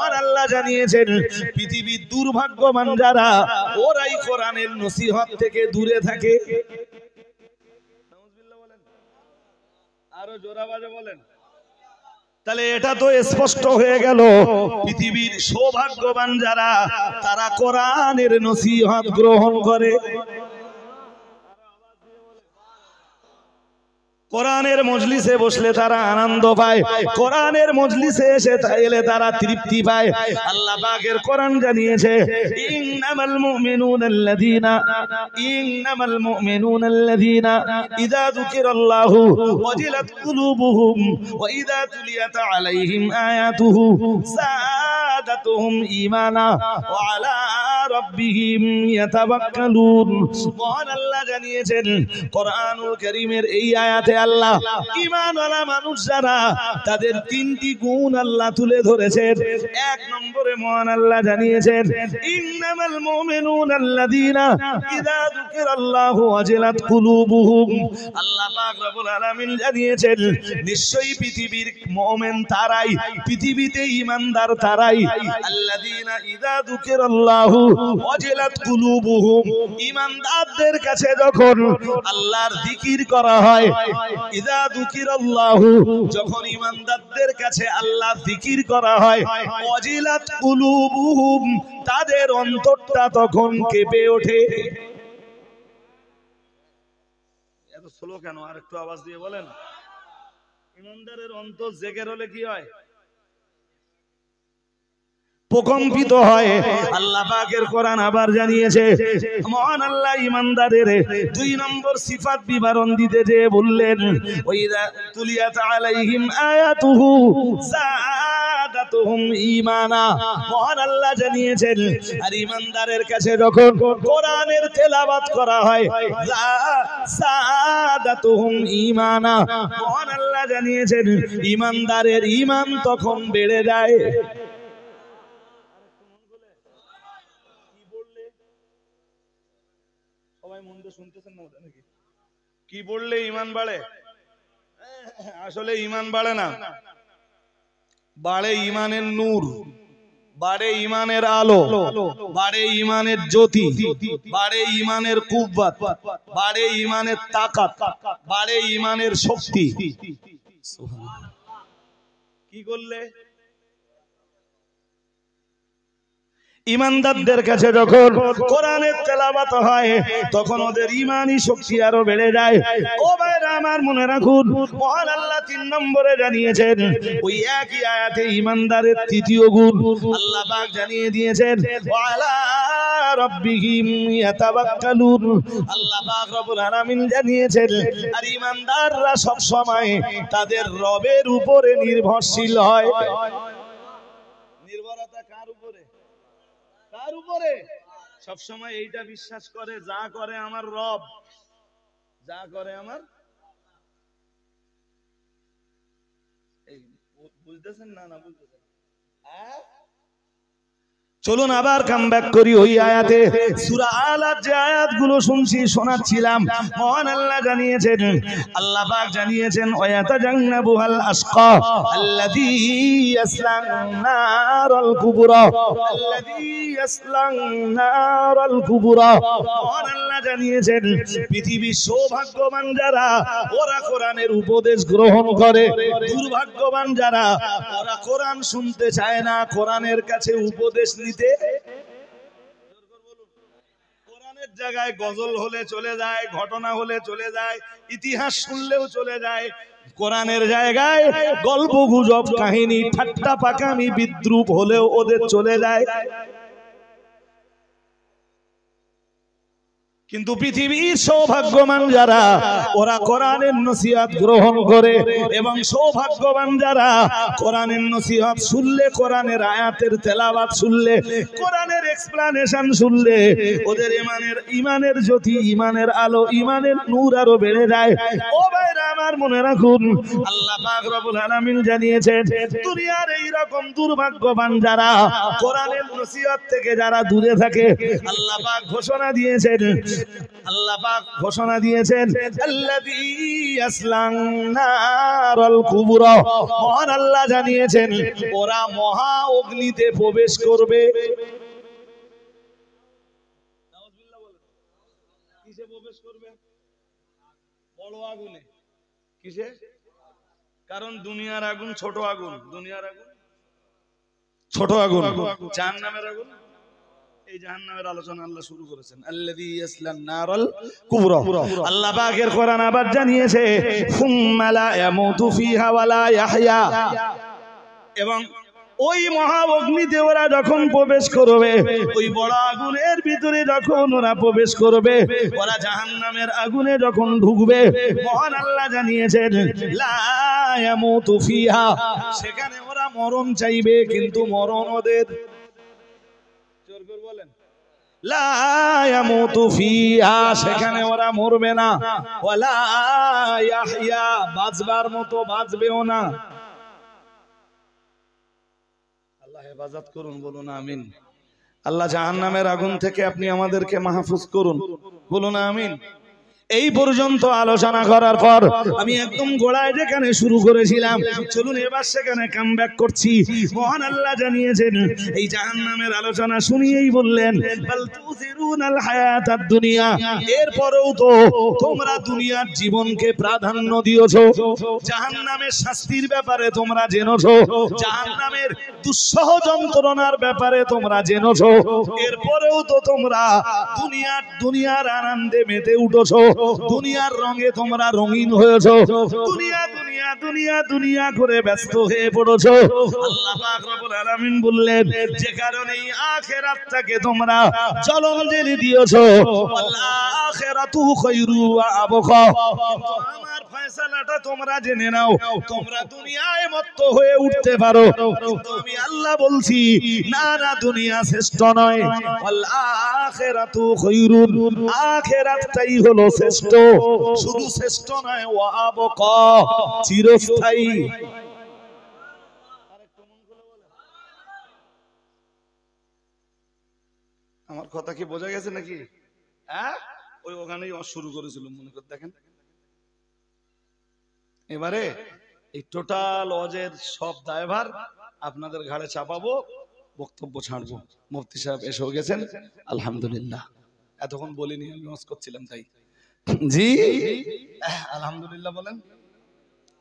আর আল্লাহ জানিয়েছেন পৃথিবীর দুর্ভাগ্যবান যারা, ওরাই কোরআনের নসিহত থেকে দূরে থাকে। নাউজুবিল্লাহ বলেন, আরো জোরে আওয়াজে বলেন। তাহলে এটা তো স্পষ্ট হয়ে গেল পৃথিবীর সৌভাগ্যবান যারা, তারা কোরআনের নসিহত গ্রহণ করে, কোরআনের মজলিসে বসলে তারা আনন্দ পায়, কোরআনের মজলিসে এসে এলে তারা তৃপ্তি পায়। আল্লাহ পাকের কোরআন জানিয়েছে ইন্নামাল মুমিনুনা ইযা যুকিরাল্লাহু ওয়াজিলাত কুলুবুহুম ওয়া ইযা তুলিয়াত আলাইহিম আয়াতুহু যাদাতুহুম ঈমানা ওয়া আলা রাব্বিহিম ইয়াতাওয়াক্কালুন। মহান আল্লাহ জানিয়েছেন কোরআনুল কারীমের এই আয়াতে আল্লাহ ঈমানওয়ালা মানুষ যারা, তাদের তিনটি গুণ আল্লাহ তুলে ধরেছেন। এক নম্বরে মহান আল্লাহ জানিয়েছেন ইন্নামাল মুমিনুনা আল্লাযীনা ইযা যুকিরাল্লাহু ওয়াজিলাত কুলুবুহুম। আল্লাহ পাক রব্বুল আলামিন জানিয়েছেন নিশ্চয়ই পৃথিবীর মুমিন তারাই, পৃথিবীতে ঈমানদার তারাই, আল্লাযীনা ইযা যুকিরাল্লাহু ওয়াজিলাত কুলুবুহুম। ঈমানদারদের কাছে যখন আল্লাহর জিকির করা হয়, ইযা যুকিরাল্লাহু, যখন ঈমানদারদের কাছে আল্লাহ জিকির করা হয়, ওয়াজিলাত কুলুবুহুম, তাদের অন্তরটা তখন কেঁপে ওঠে। এত স্লো কেন? আর একটু আওয়াজ দিয়ে বলেন। ঈমানদারের অন্তর জেগে হলে কি হয়? প্রকম্পিত হয়। আল্লাহ পাকের কোরআন আবার জানিয়েছে, মহান আল্লাহ ঈমানদারের দুই নম্বর সিফাত বিবরণ দিতে যে বললেন ওয়াইদা তুলিয়াত আলাইহিম আয়াতুহু যাদাতুহুম ঈমানা। মহান আল্লাহ জানিয়েছেন আর ঈমানদারের কাছে যখন কোরআনের তেলাওয়াত করা হয় যাদাতুহুম ঈমানা, মহান আল্লাহ জানিয়েছেন ঈমানদারের ঈমান তখন বেড়ে যায়। শুনতেছেন না নাকি? কি বললে ঈমান বাড়ে? আসলে ঈমান বাড়ে না, বাড়ে ঈমানের নূর, বাড়ে ঈমানের আলো, বাড়ে ঈমানের জ্যোতি, বাড়ে ঈমানের কুব্বত, বাড়ে ঈমানের তাকাত, বাড়ে ঈমানের শক্তি। কি করলে? ঈমানদারদের কাছে যখন কোরআনের তেলাওয়াত হয় তখন ওদের ঈমানি শক্তি আরো বেড়ে যায়। ও ভাইরা আমার মনে রাখুন, মহান আল্লাহ 3 নম্বরে জানিয়েছেন, ওই একই আয়াতে ঈমানদারের তৃতীয় গুণ আল্লাহ পাক জানিয়ে দিয়েছেন, ওয়ালা রাব্বিহিম ইয়াতাওয়াক্কালুন। আল্লাহ পাক রব্বুল আলামিন জানিয়েছেন, আর ঈমানদাররা সব সময় তাদের রবের উপরে নির্ভরশীল হয়। নির্ভরতা কার উপরে? তার উপরে। সব সময় এইটা বিশ্বাস করে, যা করে আমার রব, যা করে আমার। এই বুঝতেছেন না? না বুঝতেছেন? চলুন আবার কাম ব্যাক করি ওই আয়াতে। সূরা আলার যে আয়াতগুলো শুনছি শোনাচ্ছিলাম, মহান আল্লাহ জানিয়েছেন, আল্লাহ পাক জানিয়েছেন, ওয়ায়াতাজান্নাবুহাল আশকা আল্লাযী ইয়াসলান নারাল কুবরা, আল্লাযী ইয়াসলান নারাল কুবরা। মহান আল্লাহ জানিয়েছেন, পৃথিবীর সৌভাগ্যবান যারা ওরা কোরআনের উপদেশ গ্রহণ করে, দুর্ভাগ্যবান যারা ওরা কোরআন শুনতে চায় না, কোরআনের কাছে উপদেশ কোরআনের জায়গায় গজল হলে চলে যায়, ঘটনা হলে চলে যায়, ইতিহাস শুনলেও চলে যায়। কোরআনের জায়গায় গল্প গুজব কাহিনী ঠাট্টা পাকামি বিদ্রুপ হলেও ওদের চলে যায়। কিন্তু পৃথিবীর সৌভাগ্যবান যারা ওরা কোরআনের নসিহত গ্রহণ করে, এবং সৌভাগ্যবান যারা কোরআনের নসিহত শুনলে, কোরআনের আয়াতের তেলাওয়াত শুনলে, কোরআনের এক্সপ্লানেশন শুনলে ওদের ঈমানের জ্যোতি, ঈমানের আলো, ঈমানের নূর আরো বেড়ে যায়। ও ভাইরা আমার মনে রাখুন, আল্লাহ পাক রব্বুল আলামিন জানিয়েছেন, দুনিয়ার এই রকম দুর্ভাগ্যবান যারা কোরআনের নসিহত থেকে যারা দূরে থাকে, আল্লাহ পাক ঘোষণা দিয়েছেন, আল্লাহ পাক ঘোষণা দিয়েছেন, আল্লাযী ইয়াসলান নারাল কুবরা। মহান আল্লাহ জানিয়েছেন, ওরা মহা অগ্নিতে প্রবেশ করবে। নাউযুবিল্লাহ বলেন। কিসে প্রবেশ করবে? বড় আগুনে। কিসে? কারণ দুনিয়ার আগুন ছোট আগুন, দুনিয়ার আগুন ছোট আগুন, জাহান্নামের আগুন। এই জাহান্নামের আলোচনা আল্লাহ শুরু করেছেন, আল্লাযী ইয়াসলান নারাল কুবরা। আল্লাহ পাকের কোরআন আবার জানিয়েছে, সুম্মা লা ইয়ামুতু ফিহা ওয়া লা ইয়াহইয়া। এবং ওই মহা অগ্নিতে ওরা যখন প্রবেশ করবে, ওই বড় আগুনের ভিতরে যখন ওরা প্রবেশ করবে, ওরা জাহান্নামের আগুনে যখন ঢুকবে, মহান আল্লাহ জানিয়েছেন, লা ইয়ামুতু ফিহা, সেখানে ওরা মরণ চাইবে, কিন্তু মরণ ওদের বলেন লা ইয়ামুতু ফিহা, সেখানে ওরা মরবে না, ওয়ালা ইয়াহইয়া, বাঁচবার মতো বাঁচবেও না। আল্লাহ হেফাজত করুন, বলুন আমিন। আল্লাহ জাহান্নামের আগুন থেকে আপনি আমাদেরকে মাহফুজ করুন, বলুন আমিন। এই পর্যন্ত আলোচনা করার পর আমি একদম গোড়ায় যেখানে শুরু করেছিলাম, চলুন এবার সেখানে কাম ব্যাক করছি। মহান আল্লাহ জানিয়েছেন, এই জাহান্নামের আলোচনা শুনিয়েই বললেন, বাল তুসিরুনাল হায়াতাদ দুনিয়া, এরপরেও তো তোমরা দুনিয়ার জীবনকে প্রাধান্য দিয়েছো, জাহান্নামের শাস্তির ব্যাপারে তোমরা জেনেছো, জাহান্নামের দুঃসহ যন্ত্রণার ব্যাপারে তোমরা জেনেছো, এরপরেও তো তোমরা দুনিয়ার আনন্দে মেতে উঠেছো, দুনিয়ার রঙে তোমরা রঙিন হয়েছো, দুনিয়া দুনিয়া দুনিয়া দুনিয়া করে ব্যস্ত হয়ে পড়েছো। আল্লাহ পাক রব্বুল আলামিন বললেন, যে কারণে আখিরাতটাকে তোমরা জলাঞ্জলি দিয়েছো, আল্লাহ আখিরাতু খায়রু ওয়া আবকা, আমার ফয়সালাটা তোমরা জেনে নাও, তোমরা দুনিয়ায় মত্ত হয়ে উঠতে পারো, কিন্তু আমি আল্লাহ বলছি, না না, দুনিয়া শ্রেষ্ঠ নয়, আল্লাহ আখিরাতু খায়রুন, আখিরাতটাই হলো শ্রেষ্ঠ। শুধু শ্রেষ্ঠ নয়, ওয়া আবকা, চিরস্থায়ী। আমার কথা কি বোঝা গেছে নাকি? হ্যাঁ, ওই ওখানেই শুরু করেছিল মনে করে দেখেন। এবারে এই টোটাল ওয়াজের সব দায়ভার আপনাদের ঘাড়ে চাপাবো, বক্তব্য ছাড়বো। মুফতি সাহেব এসেও গেছেন আলহামদুলিল্লাহ। এতক্ষণ বলিনি, আমি ওয়াজ করছিলাম তাই। জি আলহামদুলিল্লাহ বলেন।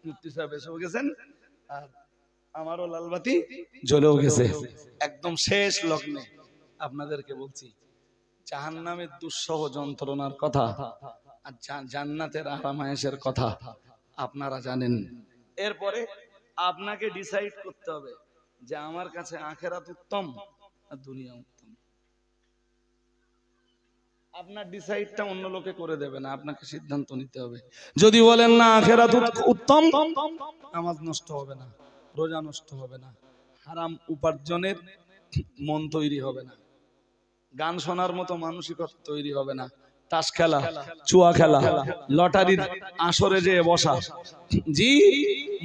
মুফতি সাহেব এসেও গেছেন আর আমারও লালবাতি জ্বলেও গেছে। একদম শেষ লগ্নে আপনাদেরকে বলছি, জাহান্নামের দুঃসহ যন্ত্রণার কথা আর জান্নাতের আরামায়েশের কথা আপনারা জানেন। এরপরে আপনাকে ডিসাইড করতে হবে যে আমার কাছে আখিরাত উত্তম আর দুনিয়া উত্তম। আপনার ডিসাইডটা অন্য লোকে করে দেবে না, আপনাকে সিদ্ধান্ত নিতে হবে। যদি বলেন না আখিরাত উত্তম, নামাজ নষ্ট হবে না, রোজা নষ্ট হবে না, হারাম উপার্জনের মন তৈরি হবে না, গান শোনার মতো মানসিকতা তৈরি হবে না, তাস খেলা, জুয়া খেলা, লটারির আসরে যেয়ে বসা, জি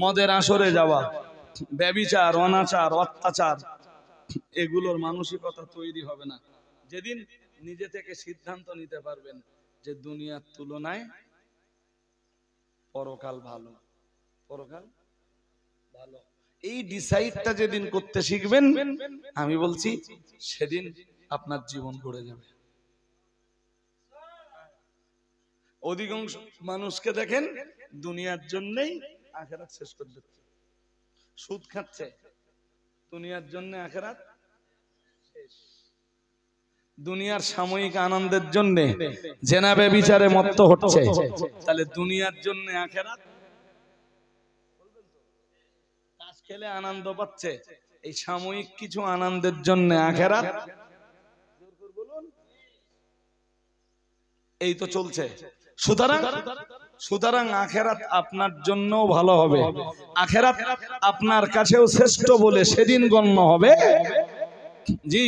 মদের আসরে যাওয়া, ব্যভিচার, অনাচার, অত্যাচার, এগুলোর মানসিকতা তৈরি হবে না। যেদিন নিজে থেকে সিদ্ধান্ত নিতে পারবেন যে দুনিয়ার তুলনায় পরকাল ভালো, পরকাল ভালো, এই ডিসাইডটা যেদিন করতে শিখবেন, আমি বলছি সেদিন আপনার জীবন গড়ে যাবে। অধিকাংশ মানুষকে দেখেন দুনিয়ার জন্যই আখিরাত শেষ করে দিচ্ছে, সুদ খাচ্ছে, দুনিয়ার জন্য আখিরাত শেষ। দুনিয়ার সাময়িক আনন্দের জন্য জেনা ব্যভিচারে মত্ত হচ্ছে, তাহলে দুনিয়ার জন্য আখিরাত, তাস খেলে আনন্দ পাচ্ছে, এই সাময়িক কিছু আনন্দের জন্য আখিরাত এই তো চলছে। সুতরাং আখিরাত আপনার জন্য ভালো হবে, আখিরাত আপনার কাছেও শ্রেষ্ঠ বলে সেদিন গণ্য হবে। জি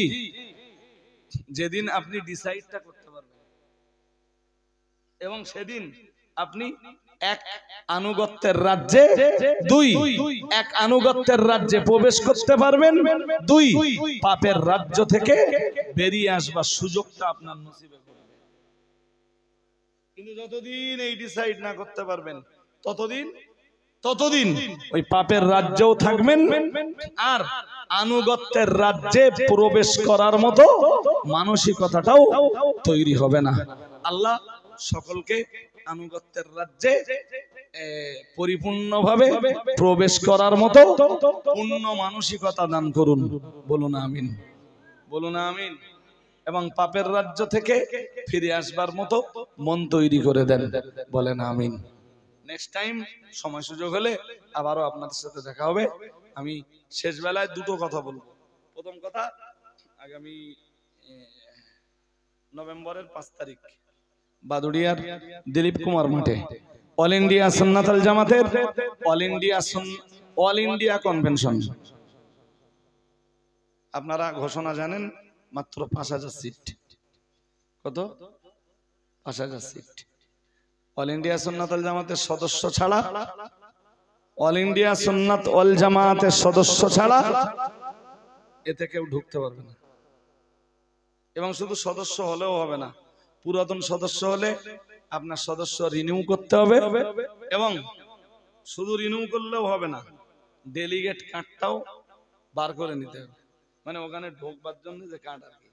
যেদিন আপনি ডিসাইডটা করতে পারবেন এবং সেদিন আপনি এক আনুগত্যের রাজ্যে, এক আনুগত্যের রাজ্যে প্রবেশ করতে পারবেন, পাপের রাজ্য থেকে বেরিয়ে আসবার সুযোগটা আপনার নসিবে করবে। কিন্তু যতদিন এই ডিসাইড না করতে পারবেন ততদিন ওই পাপের রাজ্যেও থাকবেন আর আনুগত্যের রাজ্যে প্রবেশ করার মতো মানসিকতাটাও তৈরি হবে না। আল্লাহ সকলকে আনুগত্যের রাজ্যে পরিপূর্ণভাবে প্রবেশ করার মতো পূর্ণ মানসিকতা দান করুন, বলুন আমিন, বলুন আমিন। এবং পাপের রাজ্য থেকে ফিরে আসবার মতো মন তৈরি করে দেন, বলেন আমিন। নেক্সট টাইম সময় সুযোগ হলে আবারও আপনাদের সাথে দেখা হবে। আমি শেষ বেলায় দুটো কথা বলবো। প্রথম কথা, আগামী নভেম্বরের 5 তারিখ বাদুড়িয়ার দিলীপ কুমার মাঠে অল ইন্ডিয়া সুন্নাতুল জামাতের অল ইন্ডিয়া কনভেনশন, আপনারা ঘোষণা জানেন, মাত্র 5000 সিট। কত? 5000 সিট। অল ইন্ডিয়া সুন্নাতুল জামাতের সদস্য ছাড়া, অল ইন্ডিয়া সুন্নাত ওয়াল জামাতের সদস্য ছাড়া এতে কেউ ঢুকতে পারবে না। এবং শুধু সদস্য হলেও হবে না, পুরাতন সদস্য হলে আপনার সদস্য রিনিউ করতে হবে। এবং শুধু রিনিউ করলেও হবে না, ডেলিগেট কার্ডটাও বার করে নিতে হবে। মানে ওখানে ঢোকবার জন্য যে কার্ড আর কি,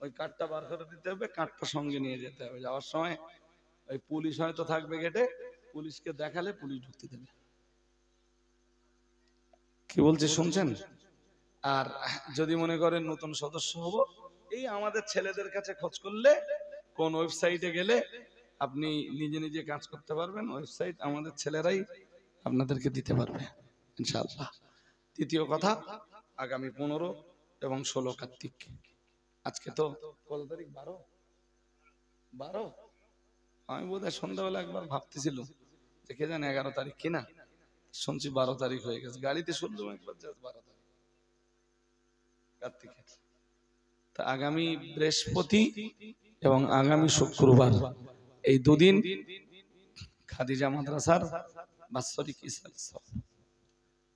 ওই কার্ডটা বার করে দিতে হবে, কার্ডটা সঙ্গে নিয়ে যেতে হবে। যাওয়ার সময় ওই পুলিশ হয়তো থাকবে গেটে, পুলিশকে দেখালে পুলিশ ঢুকতে দেবে। কি বলছি শুনছেন? আর যদি মনে করেন নতুন সদস্য হব, এই আমাদের ছেলেদের কাছে খোঁজ করলে, কোন ওয়েবসাইটে গেলে আপনি নিজে নিজে কাজ করতে পারবেন, ওয়েবসাইট আমাদের ছেলেরাই আপনাদেরকে দিতে পারবে ইনশাআল্লাহ। দ্বিতীয় কথা, আগামী 15 এবং 16 কার্তিক, আজকে তো কত তারিখ? 12। আমি বোধহয় সন্ধ্যাবেলা একবার ভাবতেছিল যে কে জানে 11 তারিখ কিনা, শুনছি 12 তারিখ হয়ে গেছে। গাড়িতে শুনলাম একবার 12 তারিখ কার্তিকের। তা আগামী বৃহস্পতি এবং আগামী শুক্রবার, এই দুদিন খাদিজা মাদ্রাসার বাৎসরিক ইসলাম।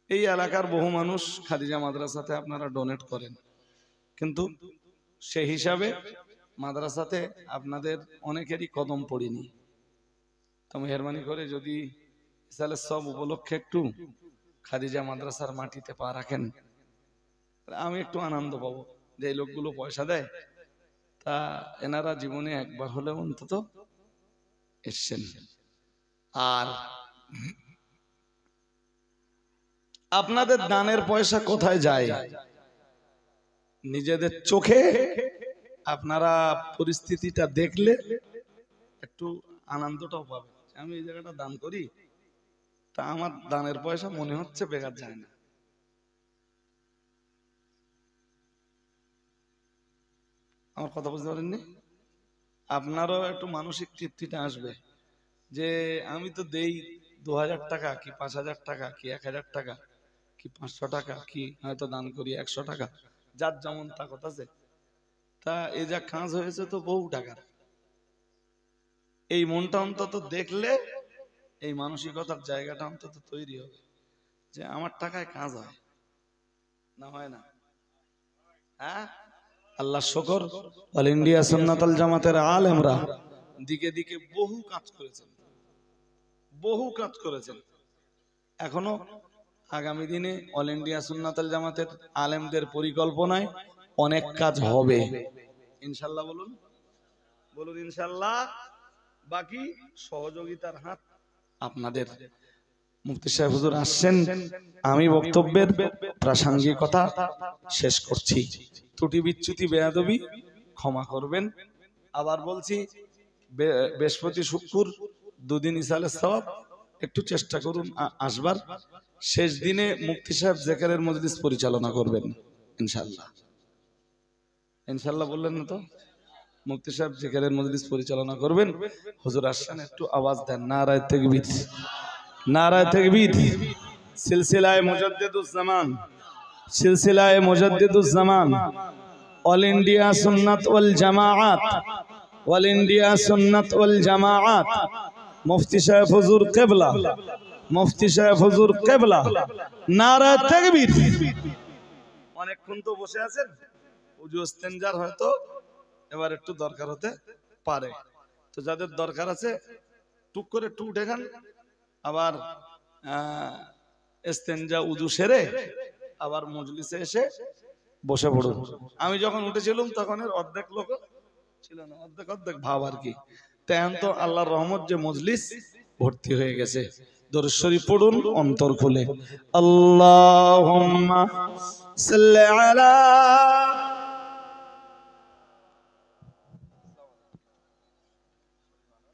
এই এলাকার বহু মানুষ খাদিজা মাদ্রাসাতে আপনারা ডোনেট করেন, কিন্তু সেই হিসাবে মাদ্রাসাতে আপনাদের অনেকেরই কদম পড়িনি, তো মেহরবানি করে যদি ইসালের সব উপলক্ষে একটু খাদিজা মাদ্রাসার মাটিতে পা রাখেন, আমি একটু আনন্দ পাবো যে এই লোকগুলো পয়সা দেয়, তা এনারা জীবনে একবার হলেও অন্তত এসছেন। আর আপনাদের দানের পয়সা কোথায় যায়? নিজেদের চোখে আপনারা পরিস্থিতিটা দেখলে একটু আনন্দটাও পাবেন। আমি এই জায়গাটা দান করি, তা আমার দানের পয়সা মনে হচ্ছে বেকার যায় না। আমার কথা বুঝতে পারেননি? আপনারও একটু মানসিক তৃপ্তিটা আসবে যে আমি তো দেই 2000 টাকা কি 5000 টাকা কি 1000 টাকা কি 500 টাকা কি হয়তো দান করি 100 টাকা, যার যেমন তাকত আছে। তা এই যা কাজ হয়েছে তো বহু টাকার। এই মনটা অন্তত দেখলে এই মানসিকতার জায়গাটা অন্তত তৈরি হবে যে আমার টাকায় কাজ হয় না, হয় না? হ্যাঁ, আল্লাহ শুকর, অল ইন্ডিয়া সুন্নাতুল জামাতের আলেমরা দিকে দিকে বহু কাজ করেছেন, বহু কাজ করেছেন। এখনো আগামী দিনে অল ইন্ডিয়া সুন্নাতুল জামাতের আলেমদের পরিকল্পনায় অনেক কাজ হবে ইনশাআল্লাহ। বলুন বলুন ইনশাআল্লাহ। বাকি সহযোগিতার হাত আপনাদের। মুফতি সাহেব হুজুর আসছেন, আমি বক্তব্যের প্রাসঙ্গিকতা শেষ করছি। ত্রুটি বিচ্যুতি বেয়াদবি ক্ষমা করবেন। আবার বলছি, বৃহস্পতি শুক্র দুদিন ইসালের সওয়াব, একটু চেষ্টা করুন আসবার। শেষ দিনে মুফতি সাহেব জিকিরের মজলিস পরিচালনা করবেন ইনশাআল্লাহ। ইনশাআল্লাহ বললেন না তো? মুফতি সাহেব জিকিরের মজলিস পরিচালনা করবেন। হুজুর আসছেন, একটু আওয়াজ দেন নারায়ে তাকবীর, নারায়ে তাকবীর। সিলসিলায়ে মুজাদ্দিদুজ জামান, সিলসিলায়ে মুজাদ্দিদুজ জামান, অল ইন্ডিয়া সুন্নাত ওয়াল জামাআত, অল ইন্ডিয়া সুন্নাত ওয়াল জামাআত, মুফতি সাহেব হুজুর কিবলা, মুফতি সাহেব হুজুর কিবলা, নারায়ে তাকবীর। অনেকক্ষণ তো বসে আছেন, ওযু ইস্তেনজার হয়তো এবার একটু দরকার হতে পারে, তো যাদের দরকার আছে টুক করে একটু উঠে খান, আবার ইস্তেনজা উযু সেরে আবার মজলিসে এসে বসে পড়ুন। আমি যখন উঠেছিলাম তখন এর অর্ধেক লোক ছিল না, অর্ধেক অর্ধেক ভাব আর কি। তেমন তো আল্লাহর রহমত যে মজলিস ভর্তি হয়ে গেছে। দরুদ শরীফ পড়ুন অন্তর খুলে। আল্লাহুম্মা সাল্লি আলা